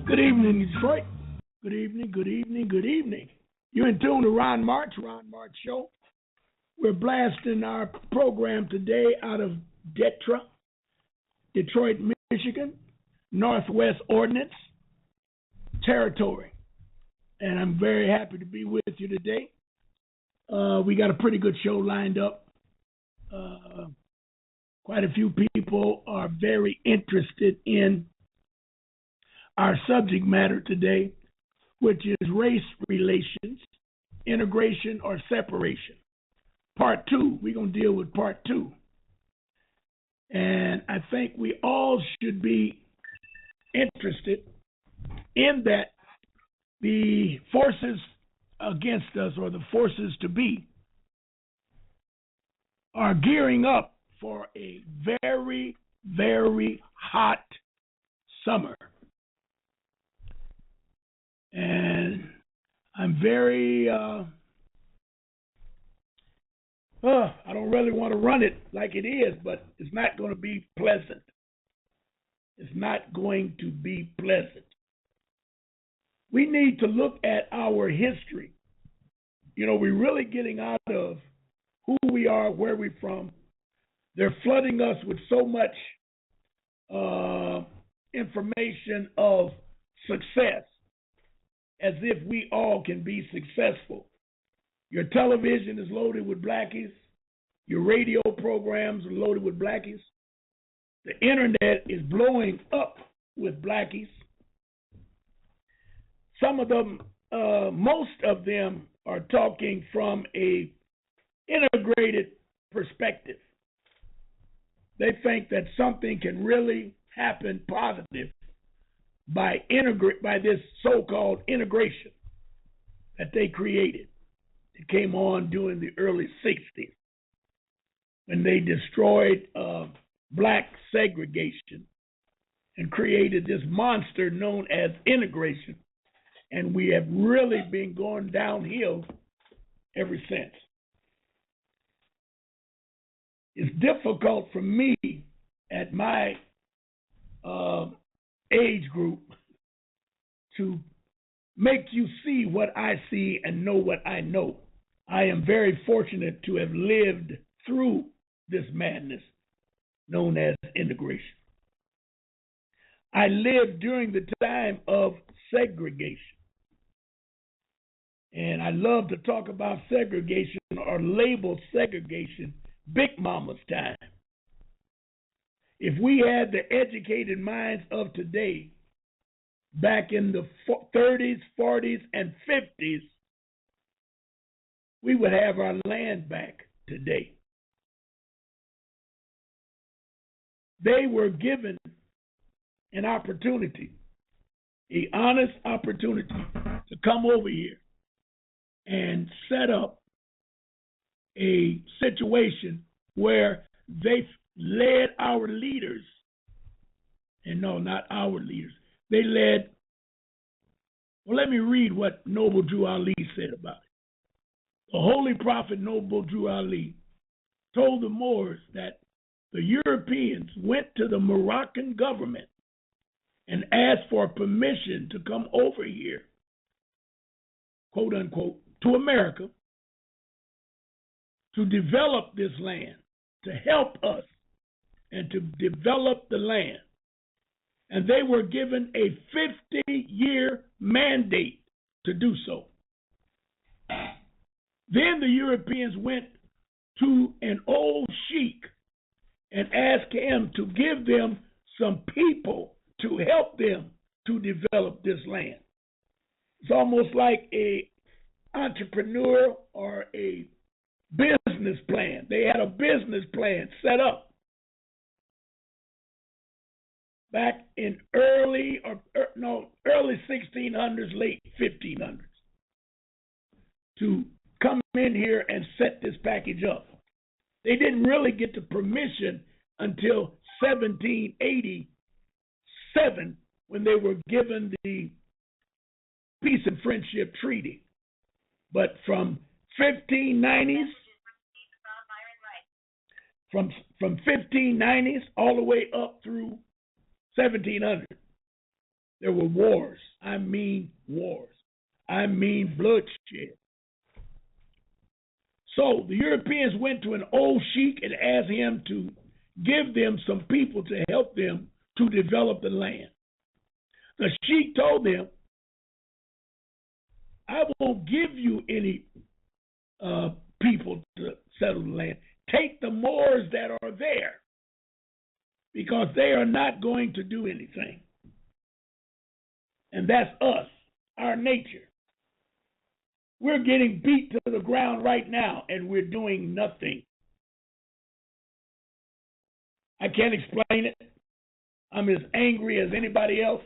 Good evening, Detroit. Good evening, good evening, good evening. You're in tune to Ron March Show. We're blasting our program today out of Detroit, Michigan, Northwest Ordinance Territory. And I'm very happy to be with you today. We got a pretty good show lined up. Quite a few people are very interested in our subject matter today, which is race relations, integration or separation. Part 2, we're going to deal with part 2. And I think we all should be interested in that the forces against us, or the forces to be, are gearing up for a very, very hot summer. And I'm very, I don't really want to run it like it is, but it's not going to be pleasant. It's not going to be pleasant. We need to look at our history. You know, we're really getting out of who we are, where we're from. They're flooding us with so much information of success, as if we all can be successful. Your television is loaded with blackies. Your radio programs are loaded with blackies. The internet is blowing up with blackies. Some of them, most of them, are talking from a integrated perspective. They think that something can really happen positive by this so-called integration that they created. It came on during the early 60s when they destroyed black segregation and created this monster known as integration. And we have really been going downhill ever since. It's difficult for me at my age group to make you see what I see and know what I know. I am very fortunate to have lived through this madness known as integration. I lived during the time of segregation. And I love to talk about segregation, or label segregation Big Mama's time. If we had the educated minds of today, back in the 30s, 40s, and 50s, we would have our land back today. They were given an opportunity, an honest opportunity, to come over here and set up a situation where they led our leaders, and no, not our leaders. They led, well, let me read what Noble Drew Ali said about it. The Holy Prophet Noble Drew Ali told the Moors that the Europeans went to the Moroccan government and asked for permission to come over here, quote unquote, to America, to develop this land, to help us, and to develop the land. And they were given a 50-year mandate to do so. Then the Europeans went to an old sheik and asked him to give them some people to help them to develop this land. It's almost like a entrepreneur or a business plan. They had a business plan set up back in early 1600s, late 1500s, to come in here and set this package up. They didn't really get the permission until 1787, when they were given the Peace and Friendship Treaty. But from 1590s, from 1590s all the way up through 1700, There were wars. I mean wars. I mean bloodshed. So the Europeans went to an old sheik and asked him to give them some people to help them to develop the land. The sheik told them, I won't give you any people to settle the land. Take the Moors that are there because they are not going to do anything. And that's us, our nature. We're getting beat to the ground right now, and we're doing nothing. I can't explain it. I'm as angry as anybody else.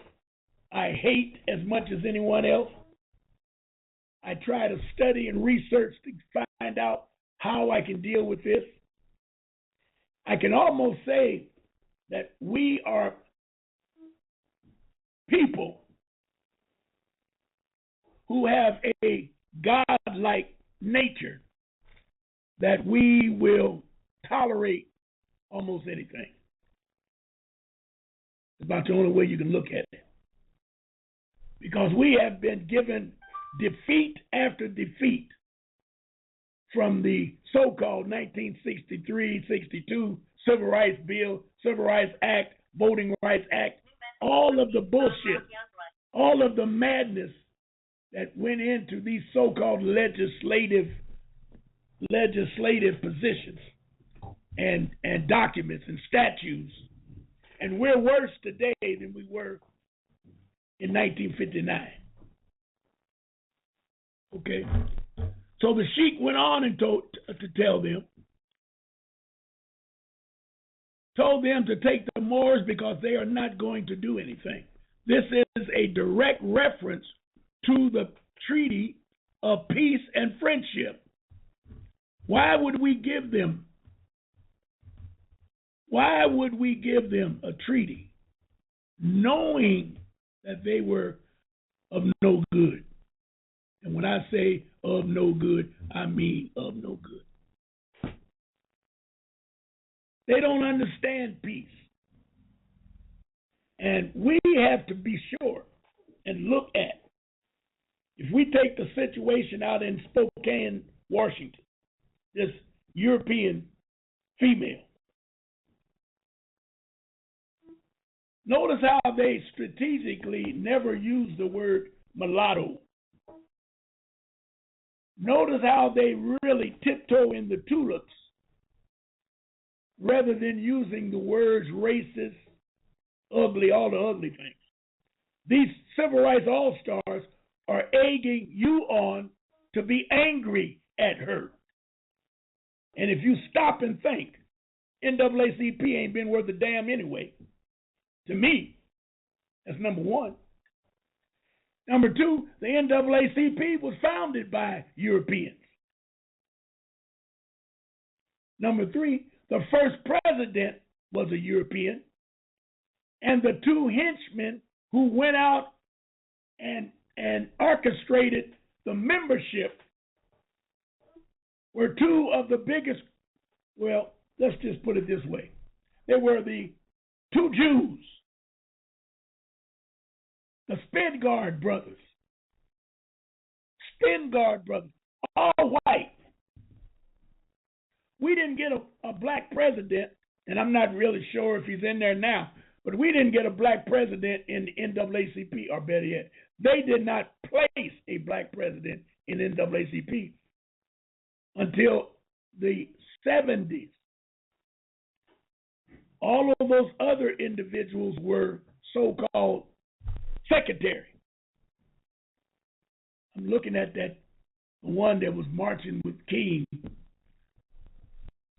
I hate as much as anyone else. I try to study and research to find out how I can deal with this. I can almost say that we are people who have a God-like nature that we will tolerate almost anything. It's about the only way you can look at it. Because we have been given defeat after defeat from the so-called 1963-62 Civil Rights Bill, Civil Rights Act, Voting Rights Act, all of the bullshit, all of the madness that went into these so-called legislative positions and documents and statutes. And we're worse today than we were in 1959. Okay? So the sheik went on and told them to take the Moors because they are not going to do anything. This is a direct reference to the Treaty of Peace and Friendship. Why would we give them a treaty knowing that they were of no good? And when I say of no good, I mean of no good. They don't understand peace. And we have to be sure and look at, if we take the situation out in Spokane, Washington, this European female, notice how they strategically never use the word mulatto. Notice how they really tiptoe in the tulips rather than using the words racist, ugly, all the ugly things. These civil rights all-stars are egging you on to be angry at her. And if you stop and think, NAACP ain't been worth a damn anyway. To me, that's number one. Number two, the NAACP was founded by Europeans. Number three, the first president was a European. And the two henchmen who went out and orchestrated the membership were two of the biggest, well, let's just put it this way. They were the two Jews, the Spengard brothers, all white. We didn't get a black president, and I'm not really sure if he's in there now, but we didn't get a black president in the NAACP, or better yet, they did not place a black president in NAACP until the 70s. All of those other individuals were so-called secretary. I'm looking at that one that was marching with King.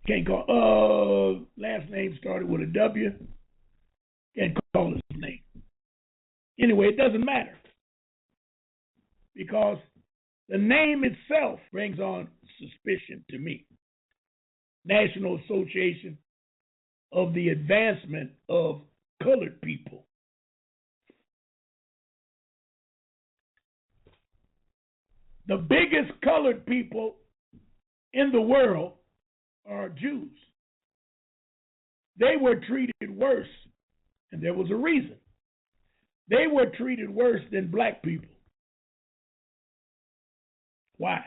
Can't call, last name started with a W. Can't call his name. Anyway, it doesn't matter, because the name itself brings on suspicion to me. National Association of the Advancement of Colored People. The biggest colored people in the world are Jews. They were treated worse, and there was a reason. They were treated worse than black people. Why?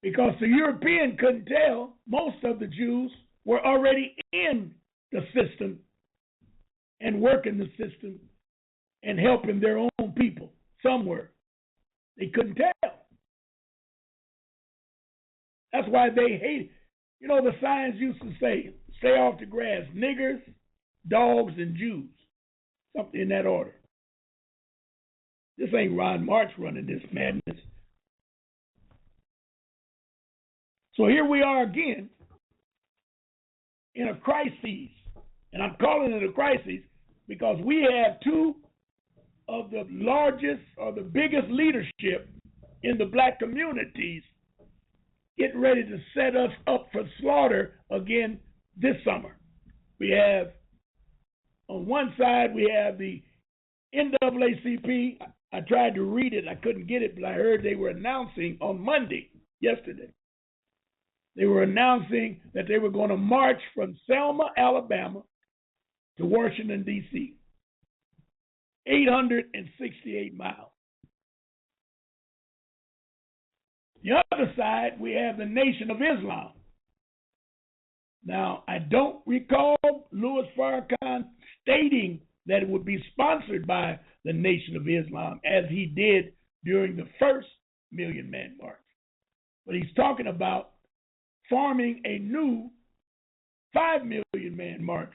Because the European couldn't tell most of the Jews were already in the system and working the system and helping their own people. Some were. They couldn't tell. That's why they hated. You know, the signs used to say, stay off the grass, niggers, dogs, and Jews. Something in that order. This ain't Ron March running this madness. So here we are again in a crisis. And I'm calling it a crisis because we have two of the largest or the biggest leadership in the black communities getting ready to set us up for slaughter again this summer. We have, on one side, we have the NAACP. I tried to read it. I couldn't get it, but I heard they were announcing on Monday, yesterday, they were announcing that they were going to march from Selma, Alabama to Washington, D.C., 868 miles. The other side, we have the Nation of Islam. Now, I don't recall Louis Farrakhan stating that it would be sponsored by the Nation of Islam as he did during the first Million Man March. But he's talking about forming a new 5 Million Man March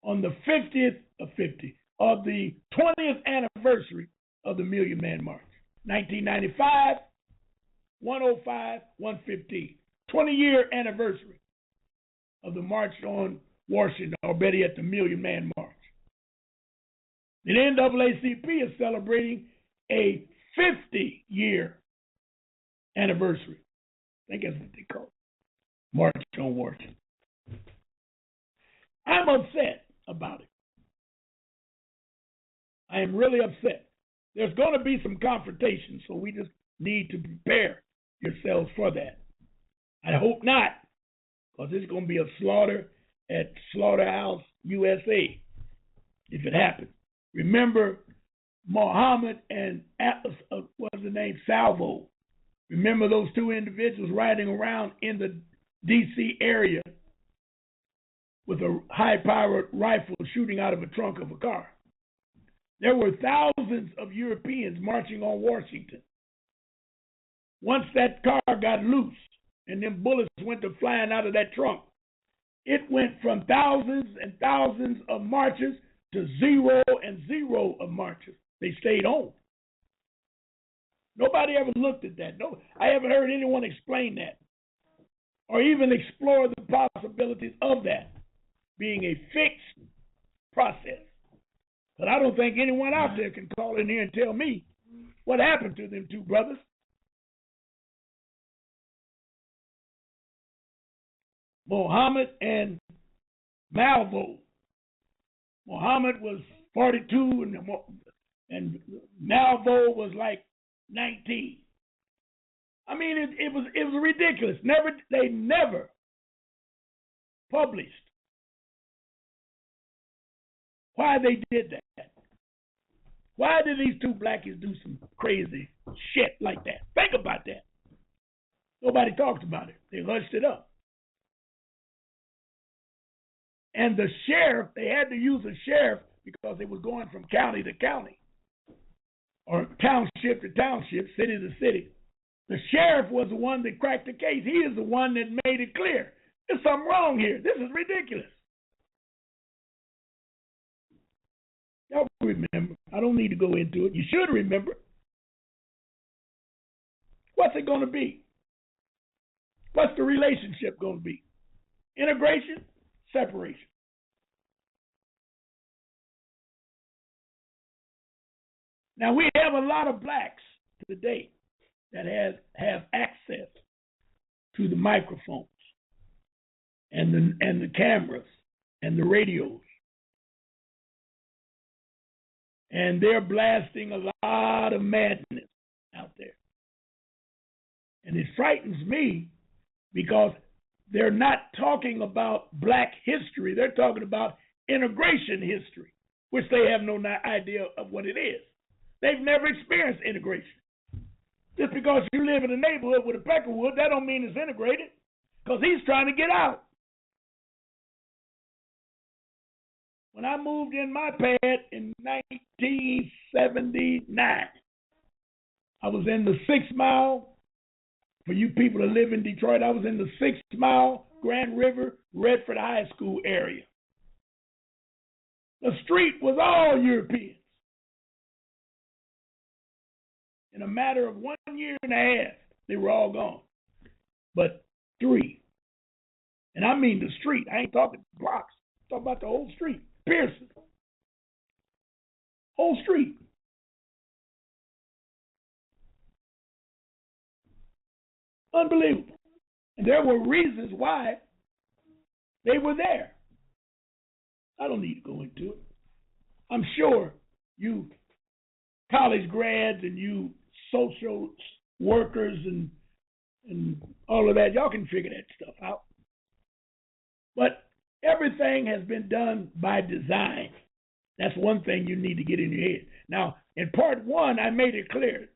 on the 50th of the 20th anniversary of the Million Man March. 1995, 105, 115. 20-year anniversary of the March on Washington, or better yet, the Million Man March. The NAACP is celebrating a 50-year anniversary. I think that's what they call it. March on Washington. I'm upset about it. I am really upset. There's going to be some confrontation, so we just need to prepare yourselves for that. I hope not, because it's going to be a slaughter at Slaughterhouse USA if it happens. Remember Muhammad and Atlas, what's the name, Salvo. Remember those two individuals riding around in the D.C. area with a high-powered rifle shooting out of a trunk of a car. There were thousands of Europeans marching on Washington. Once that car got loose and them bullets went to flying out of that trunk, it went from thousands and thousands of marches to zero and zero of marches. They stayed home. Nobody ever looked at that. No, I haven't heard anyone explain that or even explore the possibilities of that being a fixed process. But I don't think anyone out there can call in here and tell me what happened to them two brothers. Muhammad and Malvo. Muhammad was 42 and Malvo was like 19. I mean, it was ridiculous. They never published why they did that. Why did these two blackies do some crazy shit like that? Think about that. Nobody talks about it. They hushed it up. And the sheriff, they had to use a sheriff because they was going from county to county or township to township, city to city. The sheriff was the one that cracked the case. He is the one that made it clear. There's something wrong here. This is ridiculous. Y'all remember. I don't need to go into it. You should remember. What's it going to be? What's the relationship going to be? Integration, separation. Now, we have a lot of blacks today that have access to the microphones and the cameras and the radios. And they're blasting a lot of madness out there. And it frightens me because they're not talking about black history. They're talking about integration history. which they have no idea of what it is. They've never experienced integration. Just because you live in a neighborhood with a Peckerwood, that don't mean it's integrated, because he's trying to get out. When I moved in my pad in 1979, I was in the 6 Mile. For you people that live in Detroit, I was in the 6 Mile, Grand River, Redford High School area. The street was all Europeans. In a matter of 1 year and a half, they were all gone. But 3, and I mean the street. I ain't talking blocks. I'm talking about the whole street. Pearson. Whole street. Unbelievable. And there were reasons why they were there. I don't need to go into it. I'm sure you college grads and you social workers and all of that, y'all can figure that stuff out. But everything has been done by design. That's one thing you need to get in your head. Now, in part 1, I made it clear.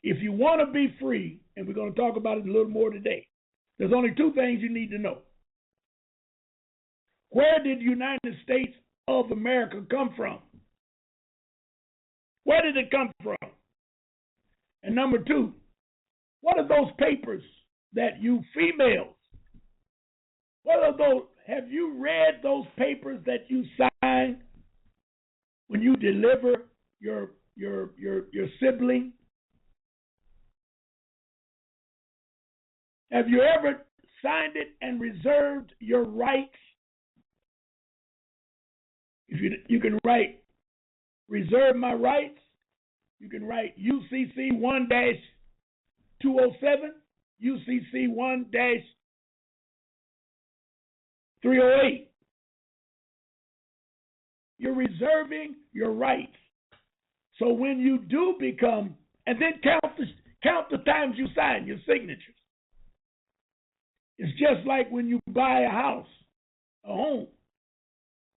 If you want to be free, and we're going to talk about it a little more today, there's only 2 things you need to know. Where did the United States of America come from? Where did it come from? And number 2, what are those papers that you females, what are those? Have you read those papers that you sign when you deliver your sibling? Have you ever signed it and reserved your rights? If you can write reserve my rights, you can write UCC 1-207, UCC 1-308. You're reserving your rights. So when you do become, and then count the times you sign your signatures. It's just like when you buy a house, a home.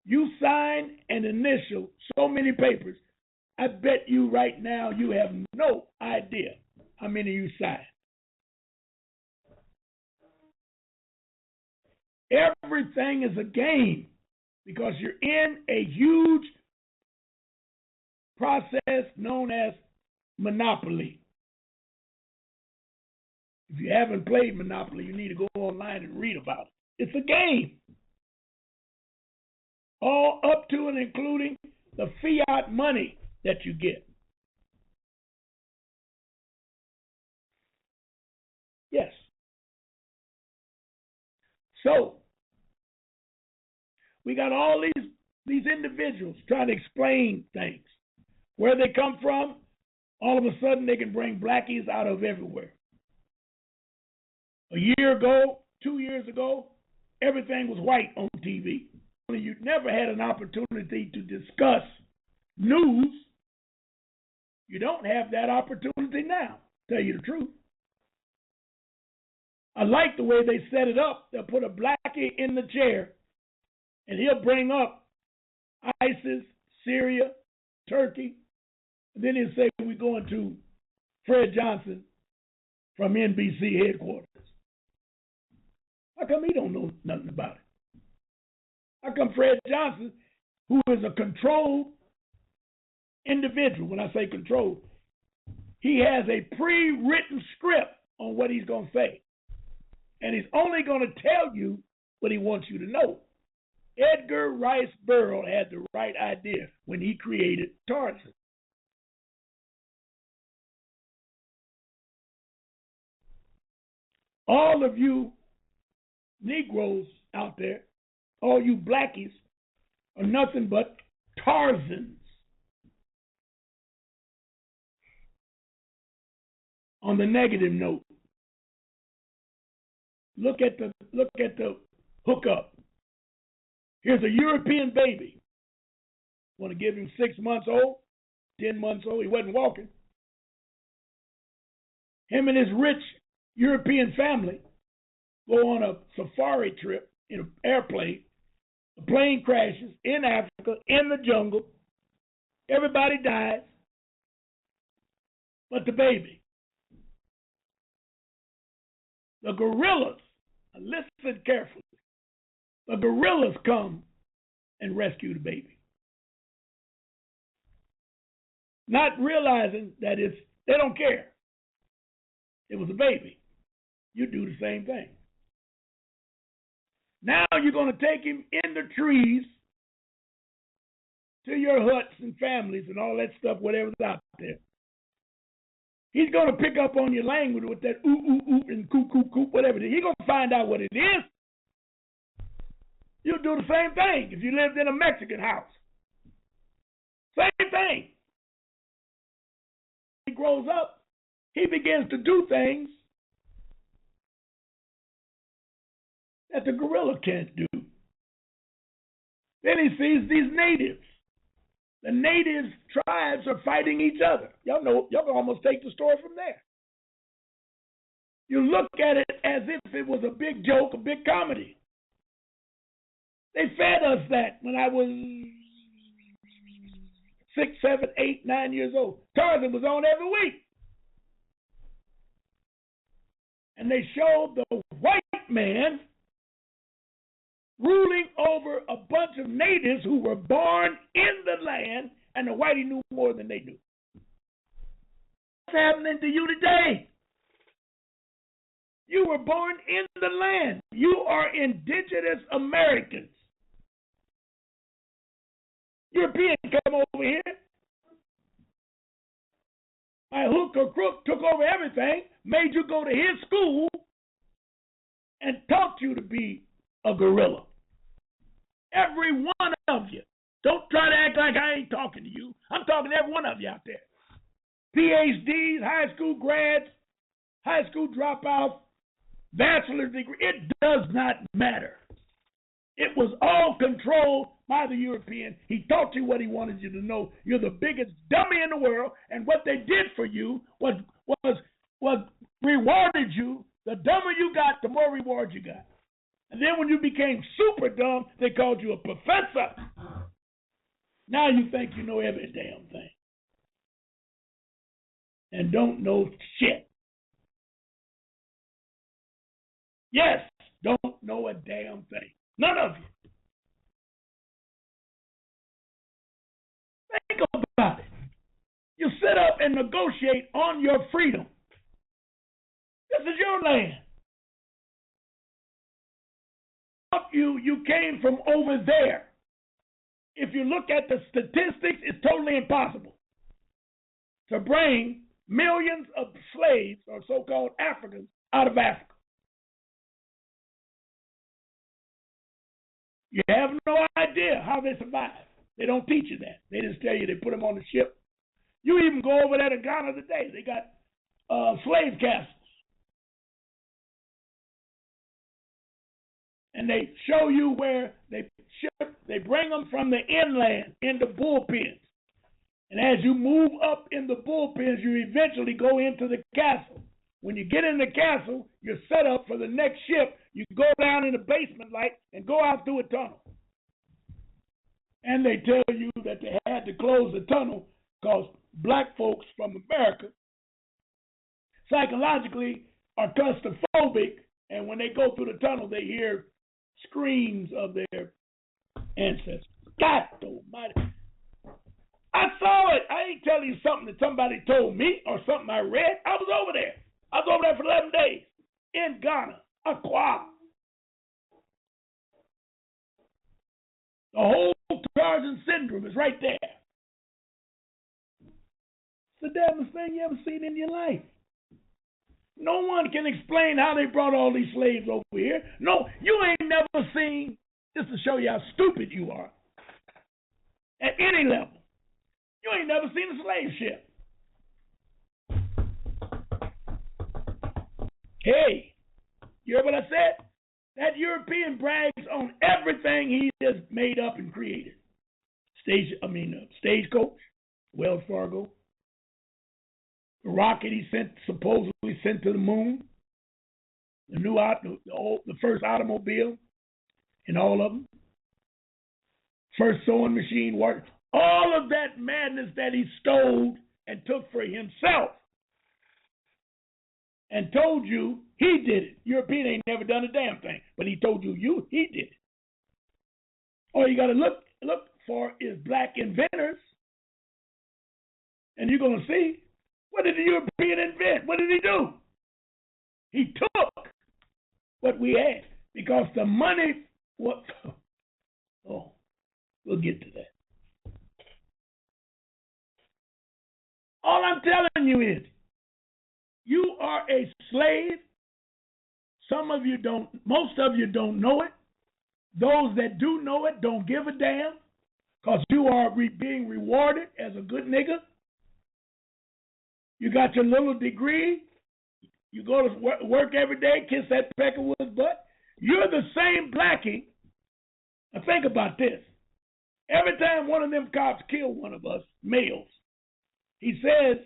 You sign and initial so many papers. I bet you right now you have no idea how many you signed. Everything is a game because you're in a huge process known as monopoly. If you haven't played Monopoly, you need to go online and read about it. It's a game. All up to and including the fiat money that you get. Yes. So, we got all these individuals trying to explain things. Where they come from, all of a sudden they can bring blackies out of everywhere. A year ago, 2 years ago, everything was white on TV. You never had an opportunity to discuss news. You don't have that opportunity now, to tell you the truth. I like the way they set it up. They'll put a blackie in the chair, and he'll bring up ISIS, Syria, Turkey, and then he'll say, we're going to Fred Johnson from NBC headquarters. How come he don't know nothing about it? How come Fred Johnson, who is a controlled individual, when I say controlled, he has a pre-written script on what he's going to say. And he's only going to tell you what he wants you to know. Edgar Rice Burroughs had the right idea when he created Tarzan. All of you Negroes out there, all you blackies, are nothing but Tarzans. On the negative note, look at the hookup. Here's a European baby. Want to give him 6 months old, 10 months old. He wasn't walking. Him and his rich European family go on a safari trip in an airplane. The plane crashes in Africa, in the jungle. Everybody dies but the baby. The gorillas, listen carefully, the gorillas come and rescue the baby. Not realizing that they don't care. It was a baby. You do the same thing. Now you're going to take him in the trees to your huts and families and all that stuff, whatever's out there. He's going to pick up on your language with that ooh, ooh, ooh, and coo, coo, coo, whatever it is. He's going to find out what it is. You'll do the same thing if you lived in a Mexican house. Same thing. He grows up, he begins to do things that the gorilla can't do. Then he sees these natives. The native tribes are fighting each other. Y'all know, y'all can almost take the story from there. You look at it as if it was a big joke, a big comedy. They fed us that when I was 6, 7, 8, 9 years old. Tarzan was on every week. And they showed the white man ruling over a bunch of natives who were born in the land, and the whitey knew more than they knew. What's happening to you today? You were born in the land. You are indigenous Americans. European come over here. My hook or crook took over everything, made you go to his school, and taught you to be a gorilla. Every one of you. Don't try to act like I ain't talking to you. I'm talking to every one of you out there. PhDs, high school grads, high school dropouts, bachelor's degree. It does not matter. It was all controlled by the European. He taught you what he wanted you to know. You're the biggest dummy in the world, and what they did for you was rewarded you. The dumber you got, the more reward you got. And then when you became super dumb, they called you a professor. Now you think you know every damn thing. And don't know shit. Yes, don't know a damn thing. None of you. Think about it. You sit up and negotiate on your freedom. This is your land. You came from over there. If you look at the statistics, it's totally impossible to bring millions of slaves or so-called Africans out of Africa. You have no idea how they survive. They don't teach you that. They just tell you they put them on the ship. You even go over there to Ghana today. They got slave castles. And they show you where they bring them from the inland into bullpens. And as you move up in the bullpens, you eventually go into the castle. When you get in the castle, you're set up for the next ship. You go down in the basement light and go out through a tunnel. And they tell you that they had to close the tunnel because black folks from America psychologically are claustrophobic, and when they go through the tunnel, they hear screams of their ancestors. God almighty. I saw it. I ain't telling you something that somebody told me or something I read. I was over there. I was over there for 11 days in Ghana, Accra. The whole Tarzan syndrome is right there. It's the damnest thing you ever seen in your life. No one can explain how they brought all these slaves over here. No, you ain't never seen, just to show you how stupid you are, at any level, you ain't never seen a slave ship. Hey, you heard what I said? That European brags on everything he has made up and created. Stagecoach, Wells Fargo, the rocket he supposedly sent to the moon, the first automobile in all of them, first sewing machine, all of that madness that he stole and took for himself and told you he did it. European ain't never done a damn thing, but he told you he did it. All you got to look for is black inventors, and you're going to see, what did the European invent? What did he do? He took what we had because the money was. Oh, we'll get to that. All I'm telling you is, you are a slave. Some of you don't, most of you don't know it. Those that do know it don't give a damn because you are being rewarded as a good nigga. You got your little degree. You go to work every day, kiss that Peckerwood's butt. You're the same blackie. Now think about this. Every time one of them cops kill one of us, males, he says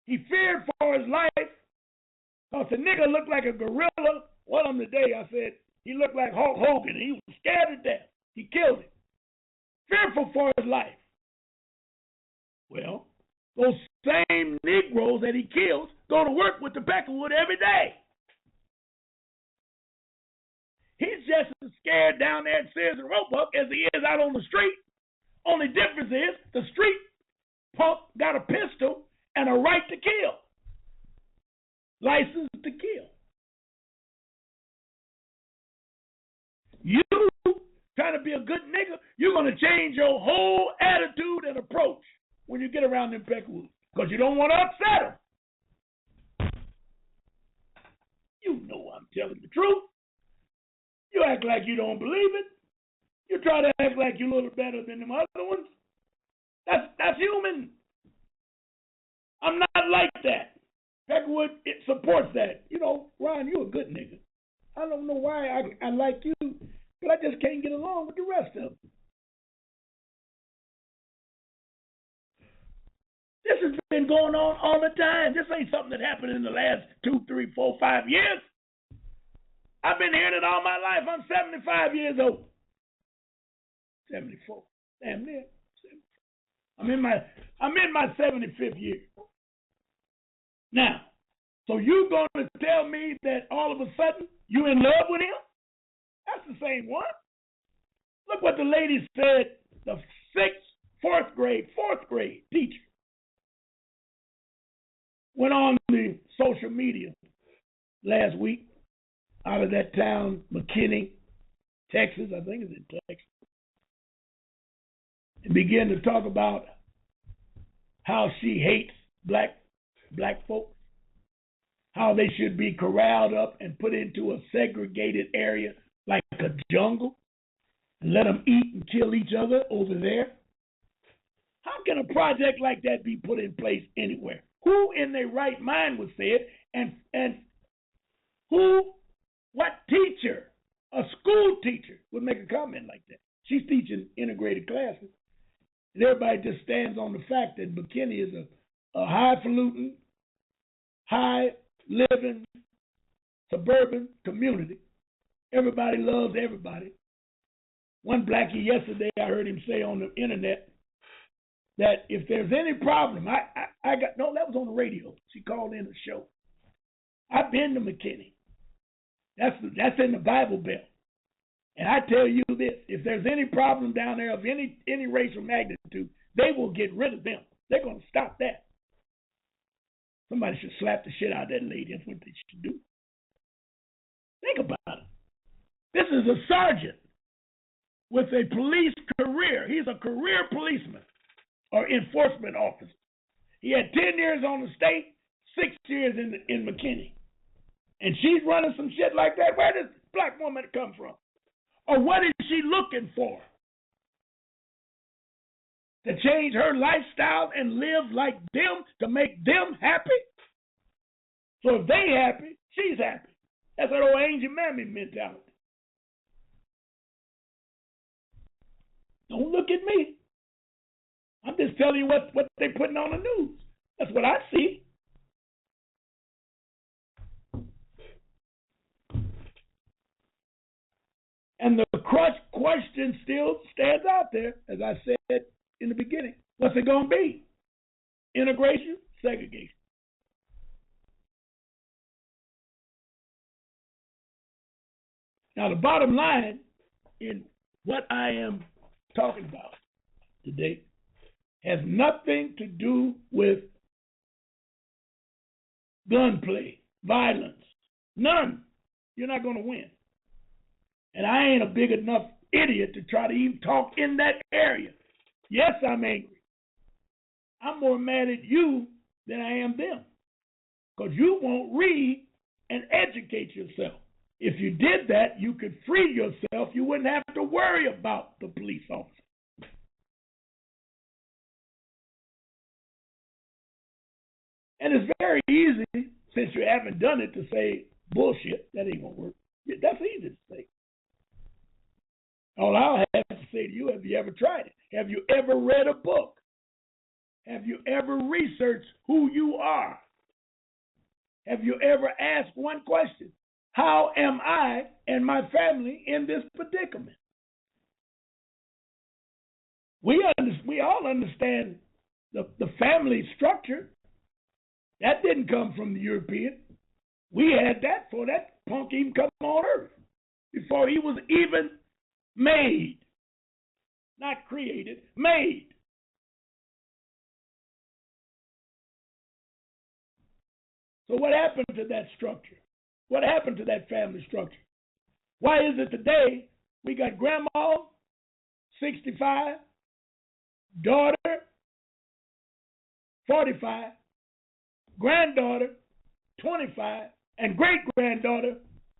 he feared for his life because the nigga looked like a gorilla. One of them today, I said, he looked like Hulk Hogan. He was scared to death. He killed him. Fearful for his life. Well, those same Negroes that he kills go to work with the Peckerwood every day. He's just as scared down there at Sears and Roebuck as he is out on the street. Only difference is the street punk got a pistol and a right to kill. License to kill. You trying to be a good nigga, you're going to change your whole attitude and approach when you get around them Peckerwoods because you don't want to upset them. You know I'm telling the truth. You act like you don't believe it. You try to act like you're a little better than them other ones. That's human. I'm not like that. Peckerwood, it supports that. You know, Ron, you're a good nigga. I don't know why I like you, but I just can't get along with the rest of them. This has been going on all the time. This ain't something that happened in the last 2, 3, 4, 5 years. I've been hearing it all my life. I'm 75 years old. 74. Damn near. I'm in my 75th year. Now, so you going to tell me that all of a sudden you in love with him? That's the same one. Look what the lady said, the fourth grade teacher went on the social media last week out of that town, McKinney, Texas, I think it's in Texas, and began to talk about how she hates black folks, how they should be corralled up and put into a segregated area like a jungle and let them eat and kill each other over there. How can a project like that be put in place anywhere? Who in their right mind would say it? And what teacher, a school teacher, would make a comment like that? She's teaching integrated classes. And everybody just stands on the fact that McKinney is a highfalutin, high-living, suburban community. Everybody loves everybody. One blackie yesterday, I heard him say on the internet that if there's any problem, that was on the radio. She called in the show. I've been to McKinney. That's in the Bible Belt. And I tell you this, if there's any problem down there of any racial magnitude, they will get rid of them. They're going to stop that. Somebody should slap the shit out of that lady. That's what they should do. Think about it. This is a sergeant with a police career. He's a career policeman or enforcement officer. He had 10 years on the state, 6 years in McKinney. And she's running some shit like that. Where does this black woman come from? Or what is she looking for? To change her lifestyle and live like them to make them happy? So if they happy, she's happy. That's that old Angel Mammy mentality. Don't look at me. I'm just telling you what they're putting on the news. That's what I see. And the question still stands out there, as I said in the beginning. What's it going to be? Integration, segregation. Now, the bottom line in what I am talking about today has nothing to do with gunplay, violence. None. You're not going to win. And I ain't a big enough idiot to try to even talk in that area. Yes, I'm angry. I'm more mad at you than I am them. Because you won't read and educate yourself. If you did that, you could free yourself. You wouldn't have to worry about the police officer. And it's very easy, since you haven't done it, to say, bullshit, that ain't going to work. That's easy to say. All I'll have to say to you, have you ever tried it? Have you ever read a book? Have you ever researched who you are? Have you ever asked one question? How am I and my family in this predicament? We all understand the family structure. That didn't come from the European. We had that before that punk even come on earth, before he was even made. Not created, made. So what happened to that structure? What happened to that family structure? Why is it today we got grandma, 65, daughter, 45, granddaughter, 25, and great-granddaughter,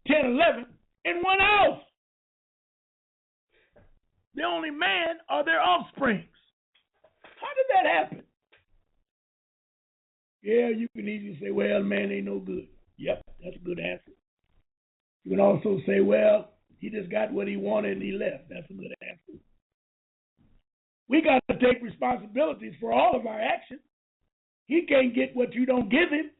10, 11, in one house? The only man are their offsprings. How did that happen? Yeah, you can easily say, well, man ain't no good. Yep, that's a good answer. You can also say, well, he just got what he wanted and he left. That's a good answer. We got to take responsibilities for all of our actions. He can't get what you don't give him.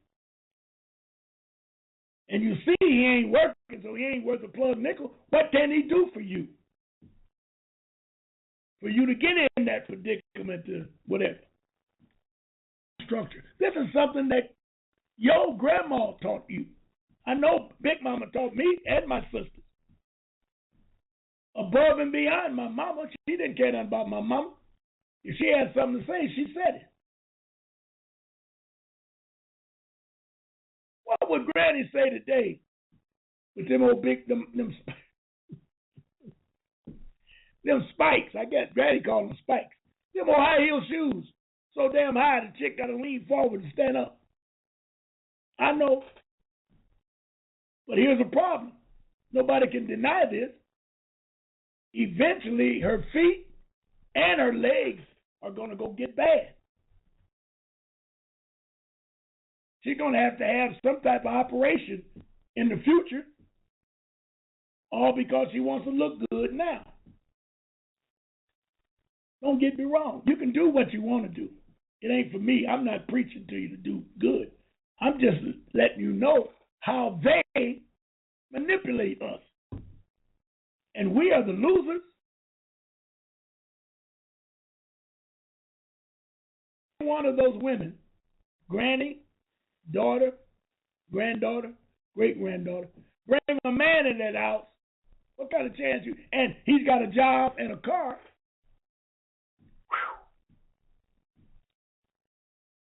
And you see he ain't working, so he ain't worth a plug nickel. What can he do for you? For you to get in that predicament to whatever. Structure. This is something that your grandma taught you. I know Big Mama taught me and my sisters. Above and beyond my mama, she didn't care nothing about my mama. If she had something to say, she said it. What would Granny say today with them old big them spikes? I guess Granny called them spikes. Them old high heel shoes, so damn high the chick got to lean forward and stand up. I know, but here's a problem. Nobody can deny this. Eventually, her feet and her legs are going to go get bad. She's going to have some type of operation in the future, all because she wants to look good now. Don't get me wrong. You can do what you want to do. It ain't for me. I'm not preaching to you to do good. I'm just letting you know how they manipulate us. And we are the losers. One of those women, granny, daughter, granddaughter, great-granddaughter, bring a man in that house, what kind of chance you? And he's got a job and a car.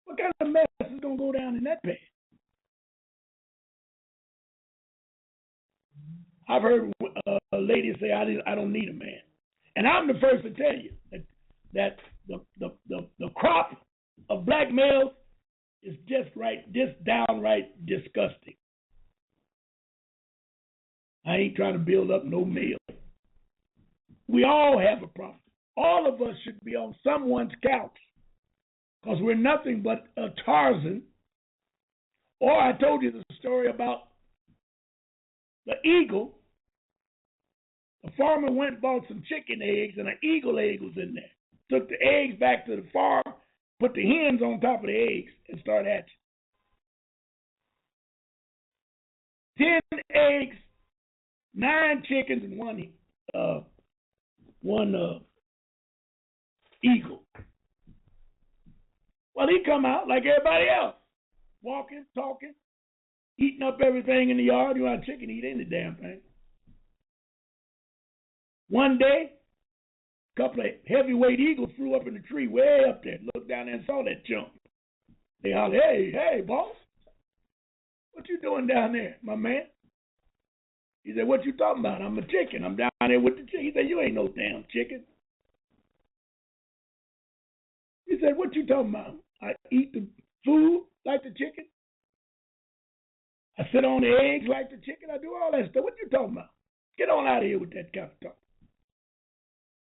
What kind of mess is going to go down in that bed? I've heard a lady say, I don't need a man. And I'm the first to tell you that the crop of black males is just downright disgusting. I ain't trying to build up no male. We all have a problem. All of us should be on someone's couch because we're nothing but a Tarzan. Or I told you the story about the eagle. The farmer went and bought some chicken eggs, and an eagle egg was in there. Took the eggs back to the farm, put the hens on top of the eggs, and started hatching. 10 eggs, 9 chickens, and one eagle. Well, he come out like everybody else, walking, talking, eating up everything in the yard. You know how chicken eat any damn thing. One day, a couple of heavyweight eagles flew up in the tree way up there. Looked down there and saw that chunk. They hollered, hey, boss. What you doing down there, my man? He said, what you talking about? I'm a chicken. I'm down there with the chicken. He said, you ain't no damn chicken. He said, what you talking about? I eat the food like the chicken. I sit on the eggs like the chicken. I do all that stuff. What you talking about? Get on out of here with that kind of talk.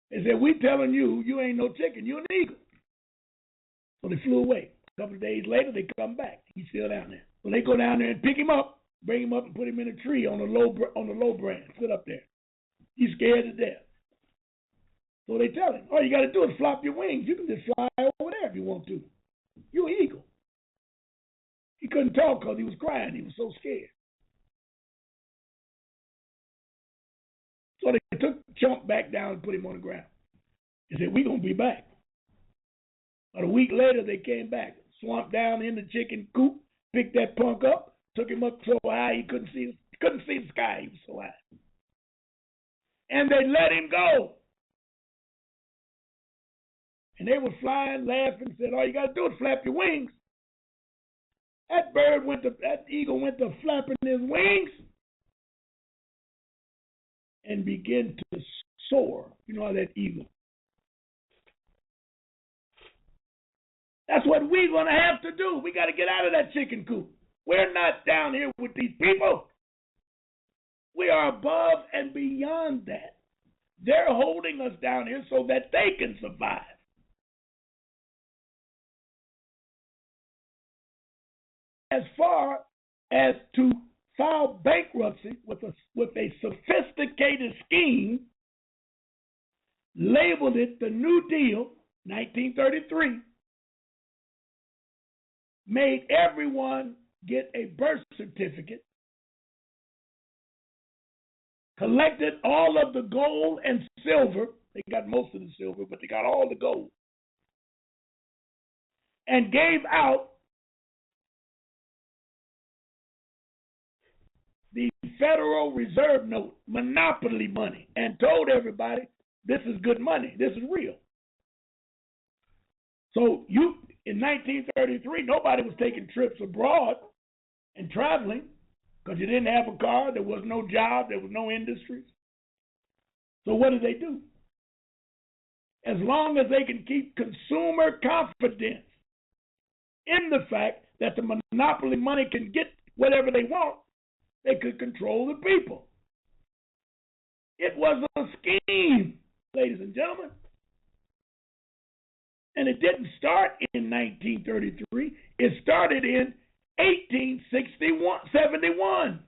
They said, we telling you, you ain't no chicken. You an eagle. So they flew away. A couple of days later, they come back. He's still down there. So they go down there and pick him up, bring him up and put him in a tree on the low branch. Sit up there. He's scared to death. So they tell him, all you got to do is flop your wings. You can just fly over there if you want to. You're an eagle. He couldn't talk because he was crying. He was so scared. So they took Chump back down and put him on the ground. They said, we're going to be back. About a week later, they came back, swamped down in the chicken coop, picked that punk up, took him up so high he couldn't see the sky. He was so high. And they let him go. And they were flying, laughing, said, all you got to do is flap your wings. That eagle went to flapping his wings and began to soar. You know how that eagle. That's what we're going to have to do. We got to get out of that chicken coop. We're not down here with these people. We are above and beyond that. They're holding us down here so that they can survive. As far as to file bankruptcy with a sophisticated scheme, labeled it the New Deal, 1933, made everyone get a birth certificate, collected all of the gold and silver. They got most of the silver, but they got all the gold, and gave out the Federal Reserve note, monopoly money, and told everybody, this is good money. This is real. So in 1933, nobody was taking trips abroad and traveling because you didn't have a car. There was no job. There was no industries. So what did they do? As long as they can keep consumer confidence in the fact that the monopoly money can get whatever they want, they could control the people. It was a scheme, ladies and gentlemen. And it didn't start in 1933. It started in 1871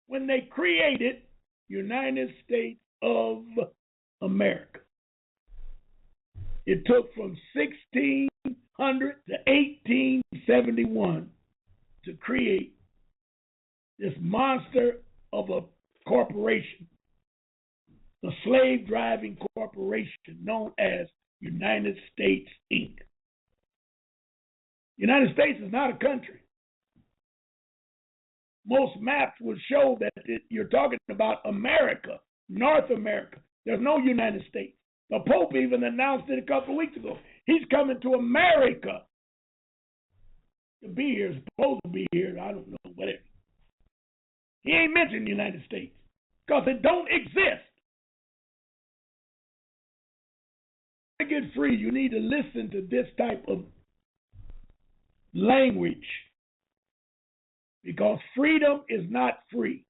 when they created United States of America. It took from 1600 to 1871 to create this monster of a corporation, the slave-driving corporation known as United States, Inc. United States is not a country. Most maps will show that you're talking about America, North America. There's no United States. The Pope even announced it a couple of weeks ago. He's coming to America to be here, supposed to be here, I don't know, whatever. He ain't mentioned the United States because it don't exist. To get free, you need to listen to this type of language because freedom is not free.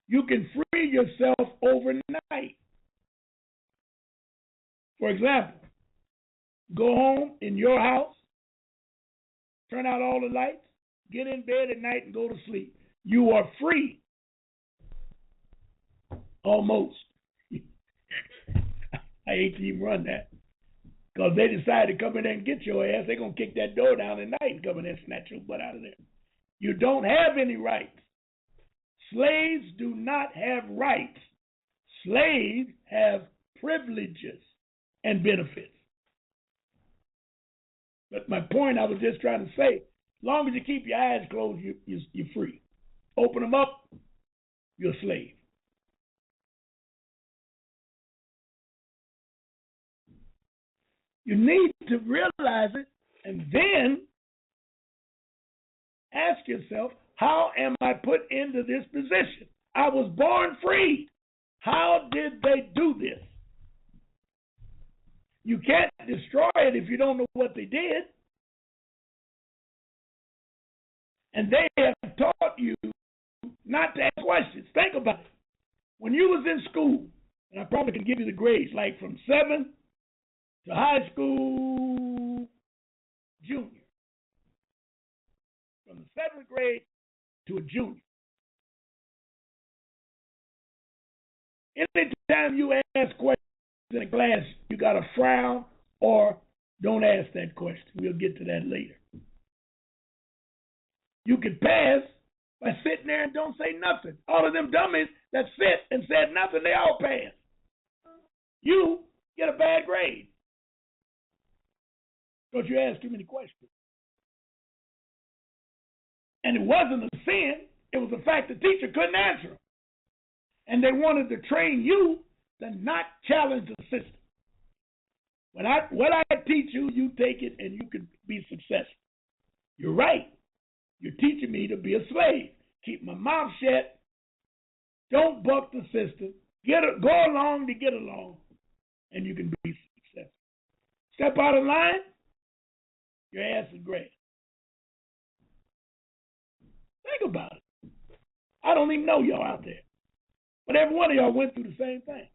You can free yourself overnight. For example, go home in your house, turn out all the lights, get in bed at night and go to sleep. You are free. Almost. I hate to even run that. Because they decide to come in there and get your ass, they're going to kick that door down at night and come in there and snatch your butt out of there. You don't have any rights. Slaves do not have rights. Slaves have privileges. and benefits. But my point I was just trying to say, as long as you keep your eyes closed, you're free. Open them up, you're a slave. You need to realize it and then ask yourself, how am I put into this position? I was born free. How did they do this? You can't destroy it if you don't know what they did. And they have taught you not to ask questions. Think about it. When you was in school, and I probably can give you the grades, like from 7 to high school junior. From the 7th grade to a junior. Anytime you ask questions in a class, you got to frown or don't ask that question. We'll get to that later. You could pass by sitting there and don't say nothing. All of them dummies that sit and said nothing, they all pass. You get a bad grade because you asked too many questions. And it wasn't a sin. It was the fact the teacher couldn't answer them. And they wanted to train you to not challenge the system. What I teach you, you take it and you can be successful. You're right. You're teaching me to be a slave. Keep my mouth shut. Don't buck the system. Go along to get along, and you can be successful. Step out of line, your ass is great. Think about it. I don't even know y'all out there. But every one of y'all went through the same thing.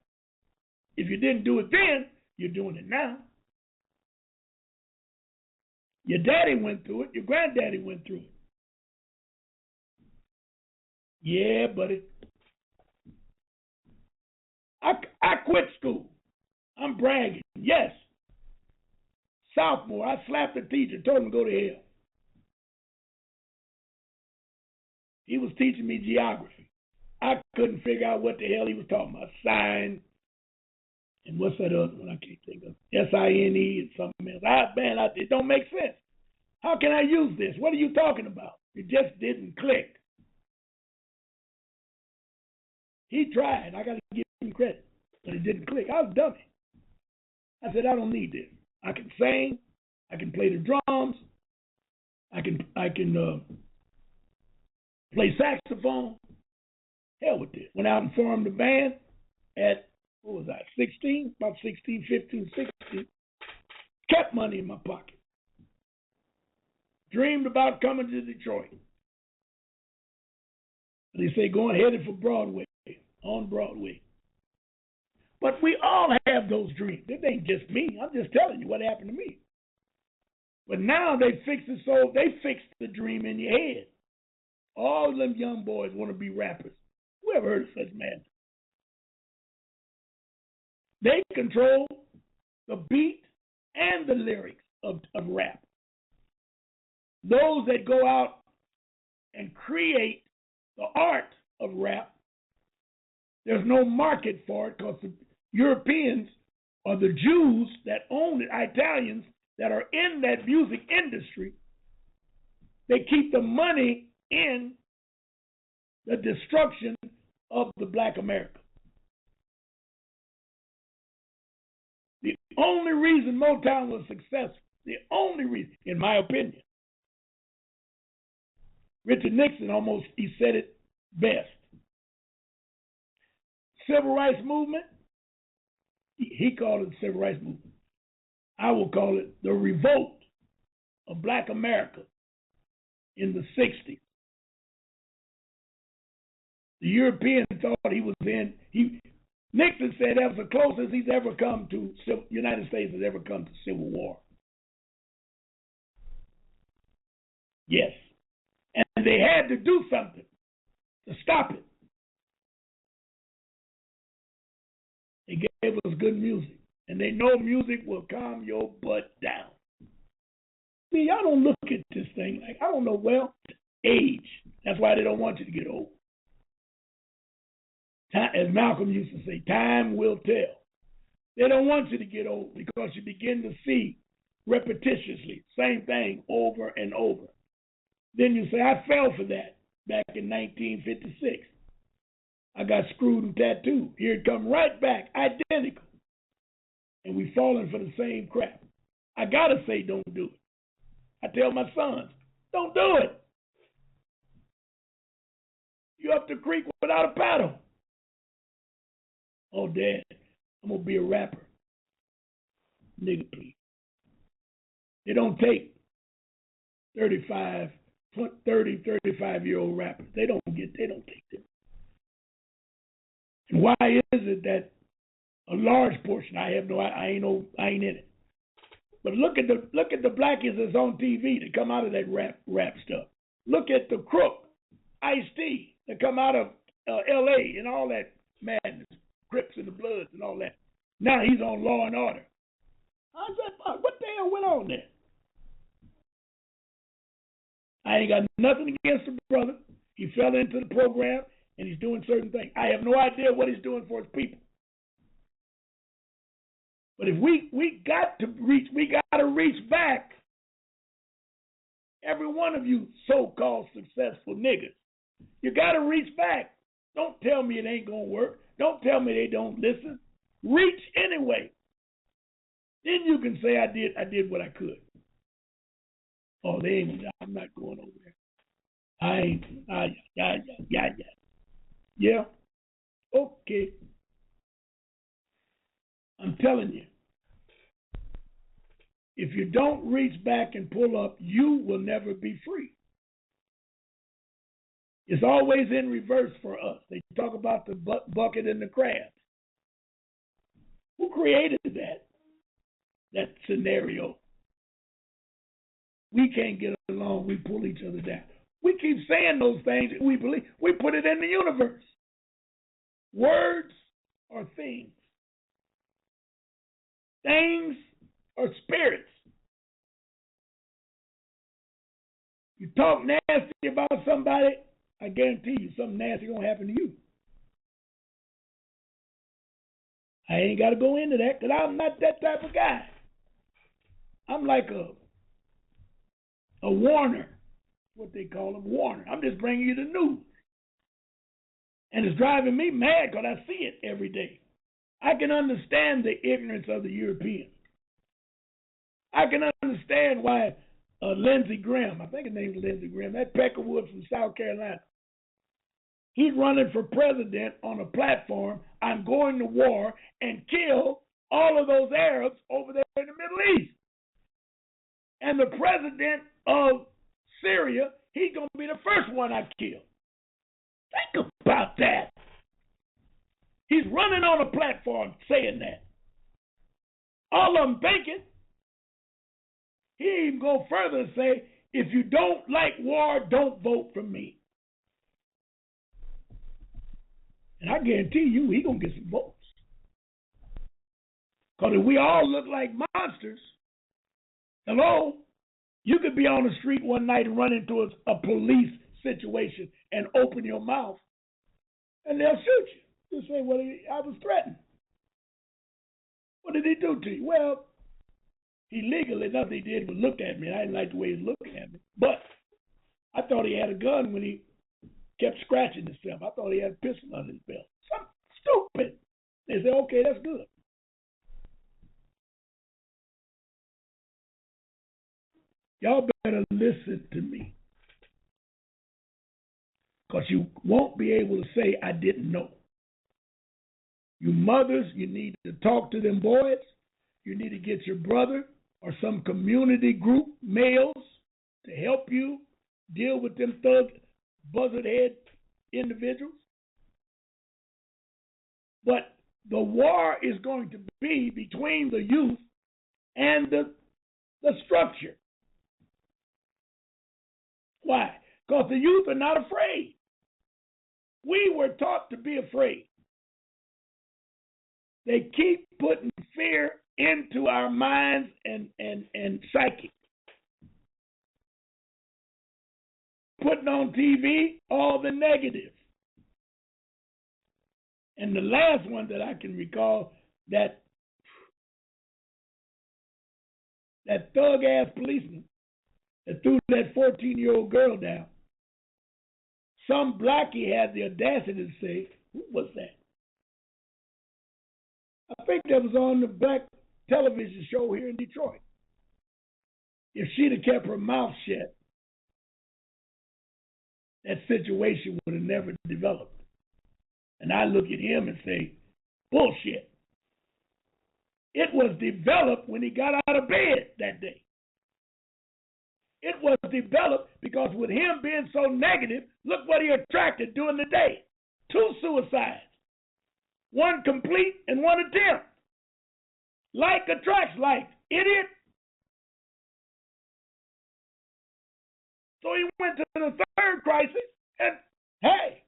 If you didn't do it then, you're doing it now. Your daddy went through it. Your granddaddy went through it. Yeah, buddy. I quit school. I'm bragging. Yes. Sophomore, I slapped the teacher, told him to go to hell. He was teaching me geography. I couldn't figure out what the hell he was talking about. Sine, and what's that other one I can't think of? SINE and something else. It don't make sense. How can I use this? What are you talking about? It just didn't click. He tried. I got to give him credit. But it didn't click. I was dummy. I said, I don't need this. I can sing. I can play the drums. I can play saxophone. Hell with this. Went out and formed a band at, 16? About 16, 15, 16. Kept money in my pocket. Dreamed about coming to Detroit. They say going headed for Broadway, on Broadway. But we all have those dreams. It ain't just me. I'm just telling you what happened to me. But now they fixed it so they fixed the dream in your head. All them young boys want to be rappers. Who ever heard of such madness? They control the beat and the lyrics of rap. Those that go out and create the art of rap, there's no market for it because the Europeans or the Jews that own it, Italians that are in that music industry, they keep the money in the destruction of the Black America. The only reason Motown was successful, the only reason, in my opinion, Richard Nixon he said it best. Civil rights movement, he called it the civil rights movement. I will call it the revolt of Black America in the 60s. The Europeans thought he was Nixon said that was the closest he's ever come to, United States has ever come to civil war. Yes. And they had to do something to stop it. They gave us good music. And they know music will calm your butt down. See, y'all don't look at this thing like, I don't know, well, age. That's why they don't want you to get old. As Malcolm used to say, time will tell. They don't want you to get old because you begin to see repetitiously, same thing over and over. Then you say, I fell for that back in 1956. I got screwed and tattooed. Here it come right back, identical. And we falling for the same crap. I got to say don't do it. I tell my sons, don't do it. You up the creek without a paddle. Oh, Dad, I'm going to be a rapper. Nigga, please. They don't take 35-year-old rappers. They don't take them. And why is it that a large portion, I ain't in it. But look at the blackies that's on TV that come out of that rap stuff. Look at the crook, Ice-T, that come out of L.A. and all that madness, Crips and the Bloods and all that. Now he's on Law and Order. How's that? What the hell went on there? I ain't got nothing against the brother. He fell into the program and he's doing certain things. I have no idea what he's doing for his people. But if we got to reach back. Every one of you so-called successful niggas, you got to reach back. Don't tell me it ain't gonna work. Don't tell me they don't listen. Reach anyway. Then you can say I did what I could. Oh, I'm not going over there. Yeah. Okay. I'm telling you, if you don't reach back and pull up, you will never be free. It's always in reverse for us. They talk about the bucket and the crab. Who created that scenario? We can't get along. We pull each other down. We keep saying those things that we believe. We put it in the universe. Words are things. Things are spirits. You talk nasty about somebody, I guarantee you something nasty gonna happen to you. I ain't got to go into that because I'm not that type of guy. I'm like a warner, what they call them, warner. I'm just bringing you the news. And it's driving me mad because I see it every day. I can understand the ignorance of the Europeans. I can understand why Lindsey Graham, I think his name is Lindsey Graham, that Peckerwood from South Carolina, he's running for president on a platform, I'm going to war and kill all of those Arabs over there in the Middle East. And the president of Syria, he's going to be the first one I kill. Think about that. He's running on a platform saying that. All of them thinking. He even go further and say, if you don't like war, don't vote for me. And I guarantee you, he going to get some votes. Because if we all look like monsters, hello, you could be on the street one night and run into a police situation and open your mouth, and they'll shoot you. You'll say, well, I was threatened. What did he do to you? Well, illegally, nothing he did was look at me. I didn't like the way he was looking at me. But I thought he had a gun when he kept scratching himself. I thought he had a pistol under his belt. Something stupid. They say, okay, that's good. Y'all better listen to me. Because you won't be able to say, I didn't know. You mothers, you need to talk to them boys. You need to get your brother or some community group, males, to help you deal with them thug, buzzard head individuals. But the war is going to be between the youth and the structure. Why? Because the youth are not afraid. We were taught to be afraid. They keep putting fear into our minds and psyche. Putting on TV all the negative. And the last one that I can recall that that thug-ass policeman that threw that 14-year-old girl down, some blackie had the audacity to say, who was that? I think that was on the black television show here in Detroit. If she'd have kept her mouth shut, that situation would have never developed. And I look at him and say, bullshit. It was developed when he got out of bed that day. It was developed because with him being so negative, look what he attracted during the day. 2 suicides. 1 complete and 1 attempt. Like attracts like. Idiot. So he went to the 3rd crisis and, hey,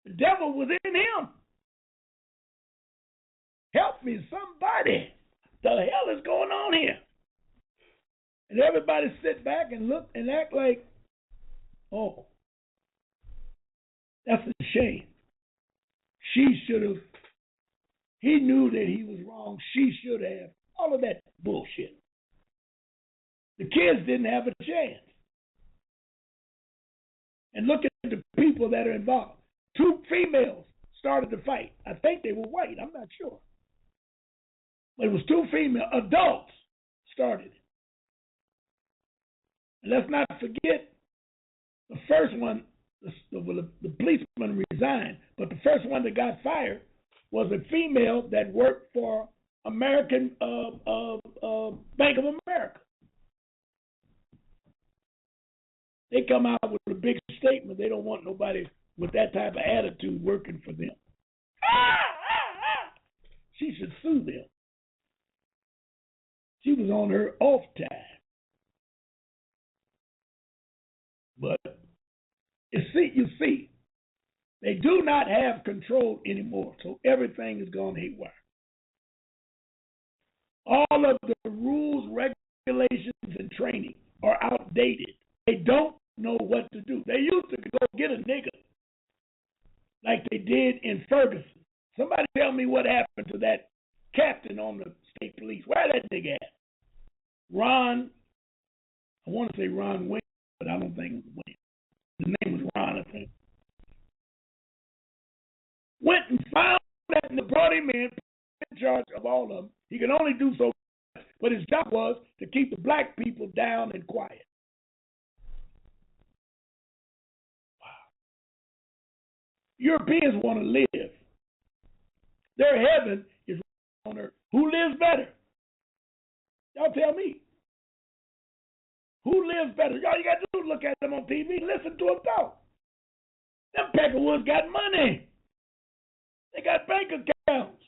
the devil was in him. Help me, somebody. The hell is going on here? And everybody sit back and look and act like, oh, that's a shame. He knew that he was wrong. She should have. All of that bullshit. The kids didn't have a chance. And look at the people that are involved. 2 females started the fight. I think they were white. I'm not sure. But it was 2 female adults started it. And let's not forget, the first one, the policeman resigned, but the first one that got fired was a female that worked for American Bank of America. They come out with a big statement. They don't want nobody with that type of attitude working for them. She should sue them. She was on her off time. But you see, they do not have control anymore, so everything is gone haywire. All of the rules, regulations, and training are outdated. They don't know what to do. They used to go get a nigga like they did in Ferguson. Somebody tell me what happened to that captain on the state police. Where that nigga at? Ron, I want to say Ron Wayne, but I don't think it was Wayne. His name was Ron, I think. Went and found that and brought him in charge of all of them. He could only do so much, but his job was to keep the black people down and quiet. Wow. Europeans want to live. Their heaven is on earth. Who lives better? Y'all tell me. Who lives better? All you got to do is look at them on TV, listen to them talk. Them Peckerwoods got money. They got bank accounts.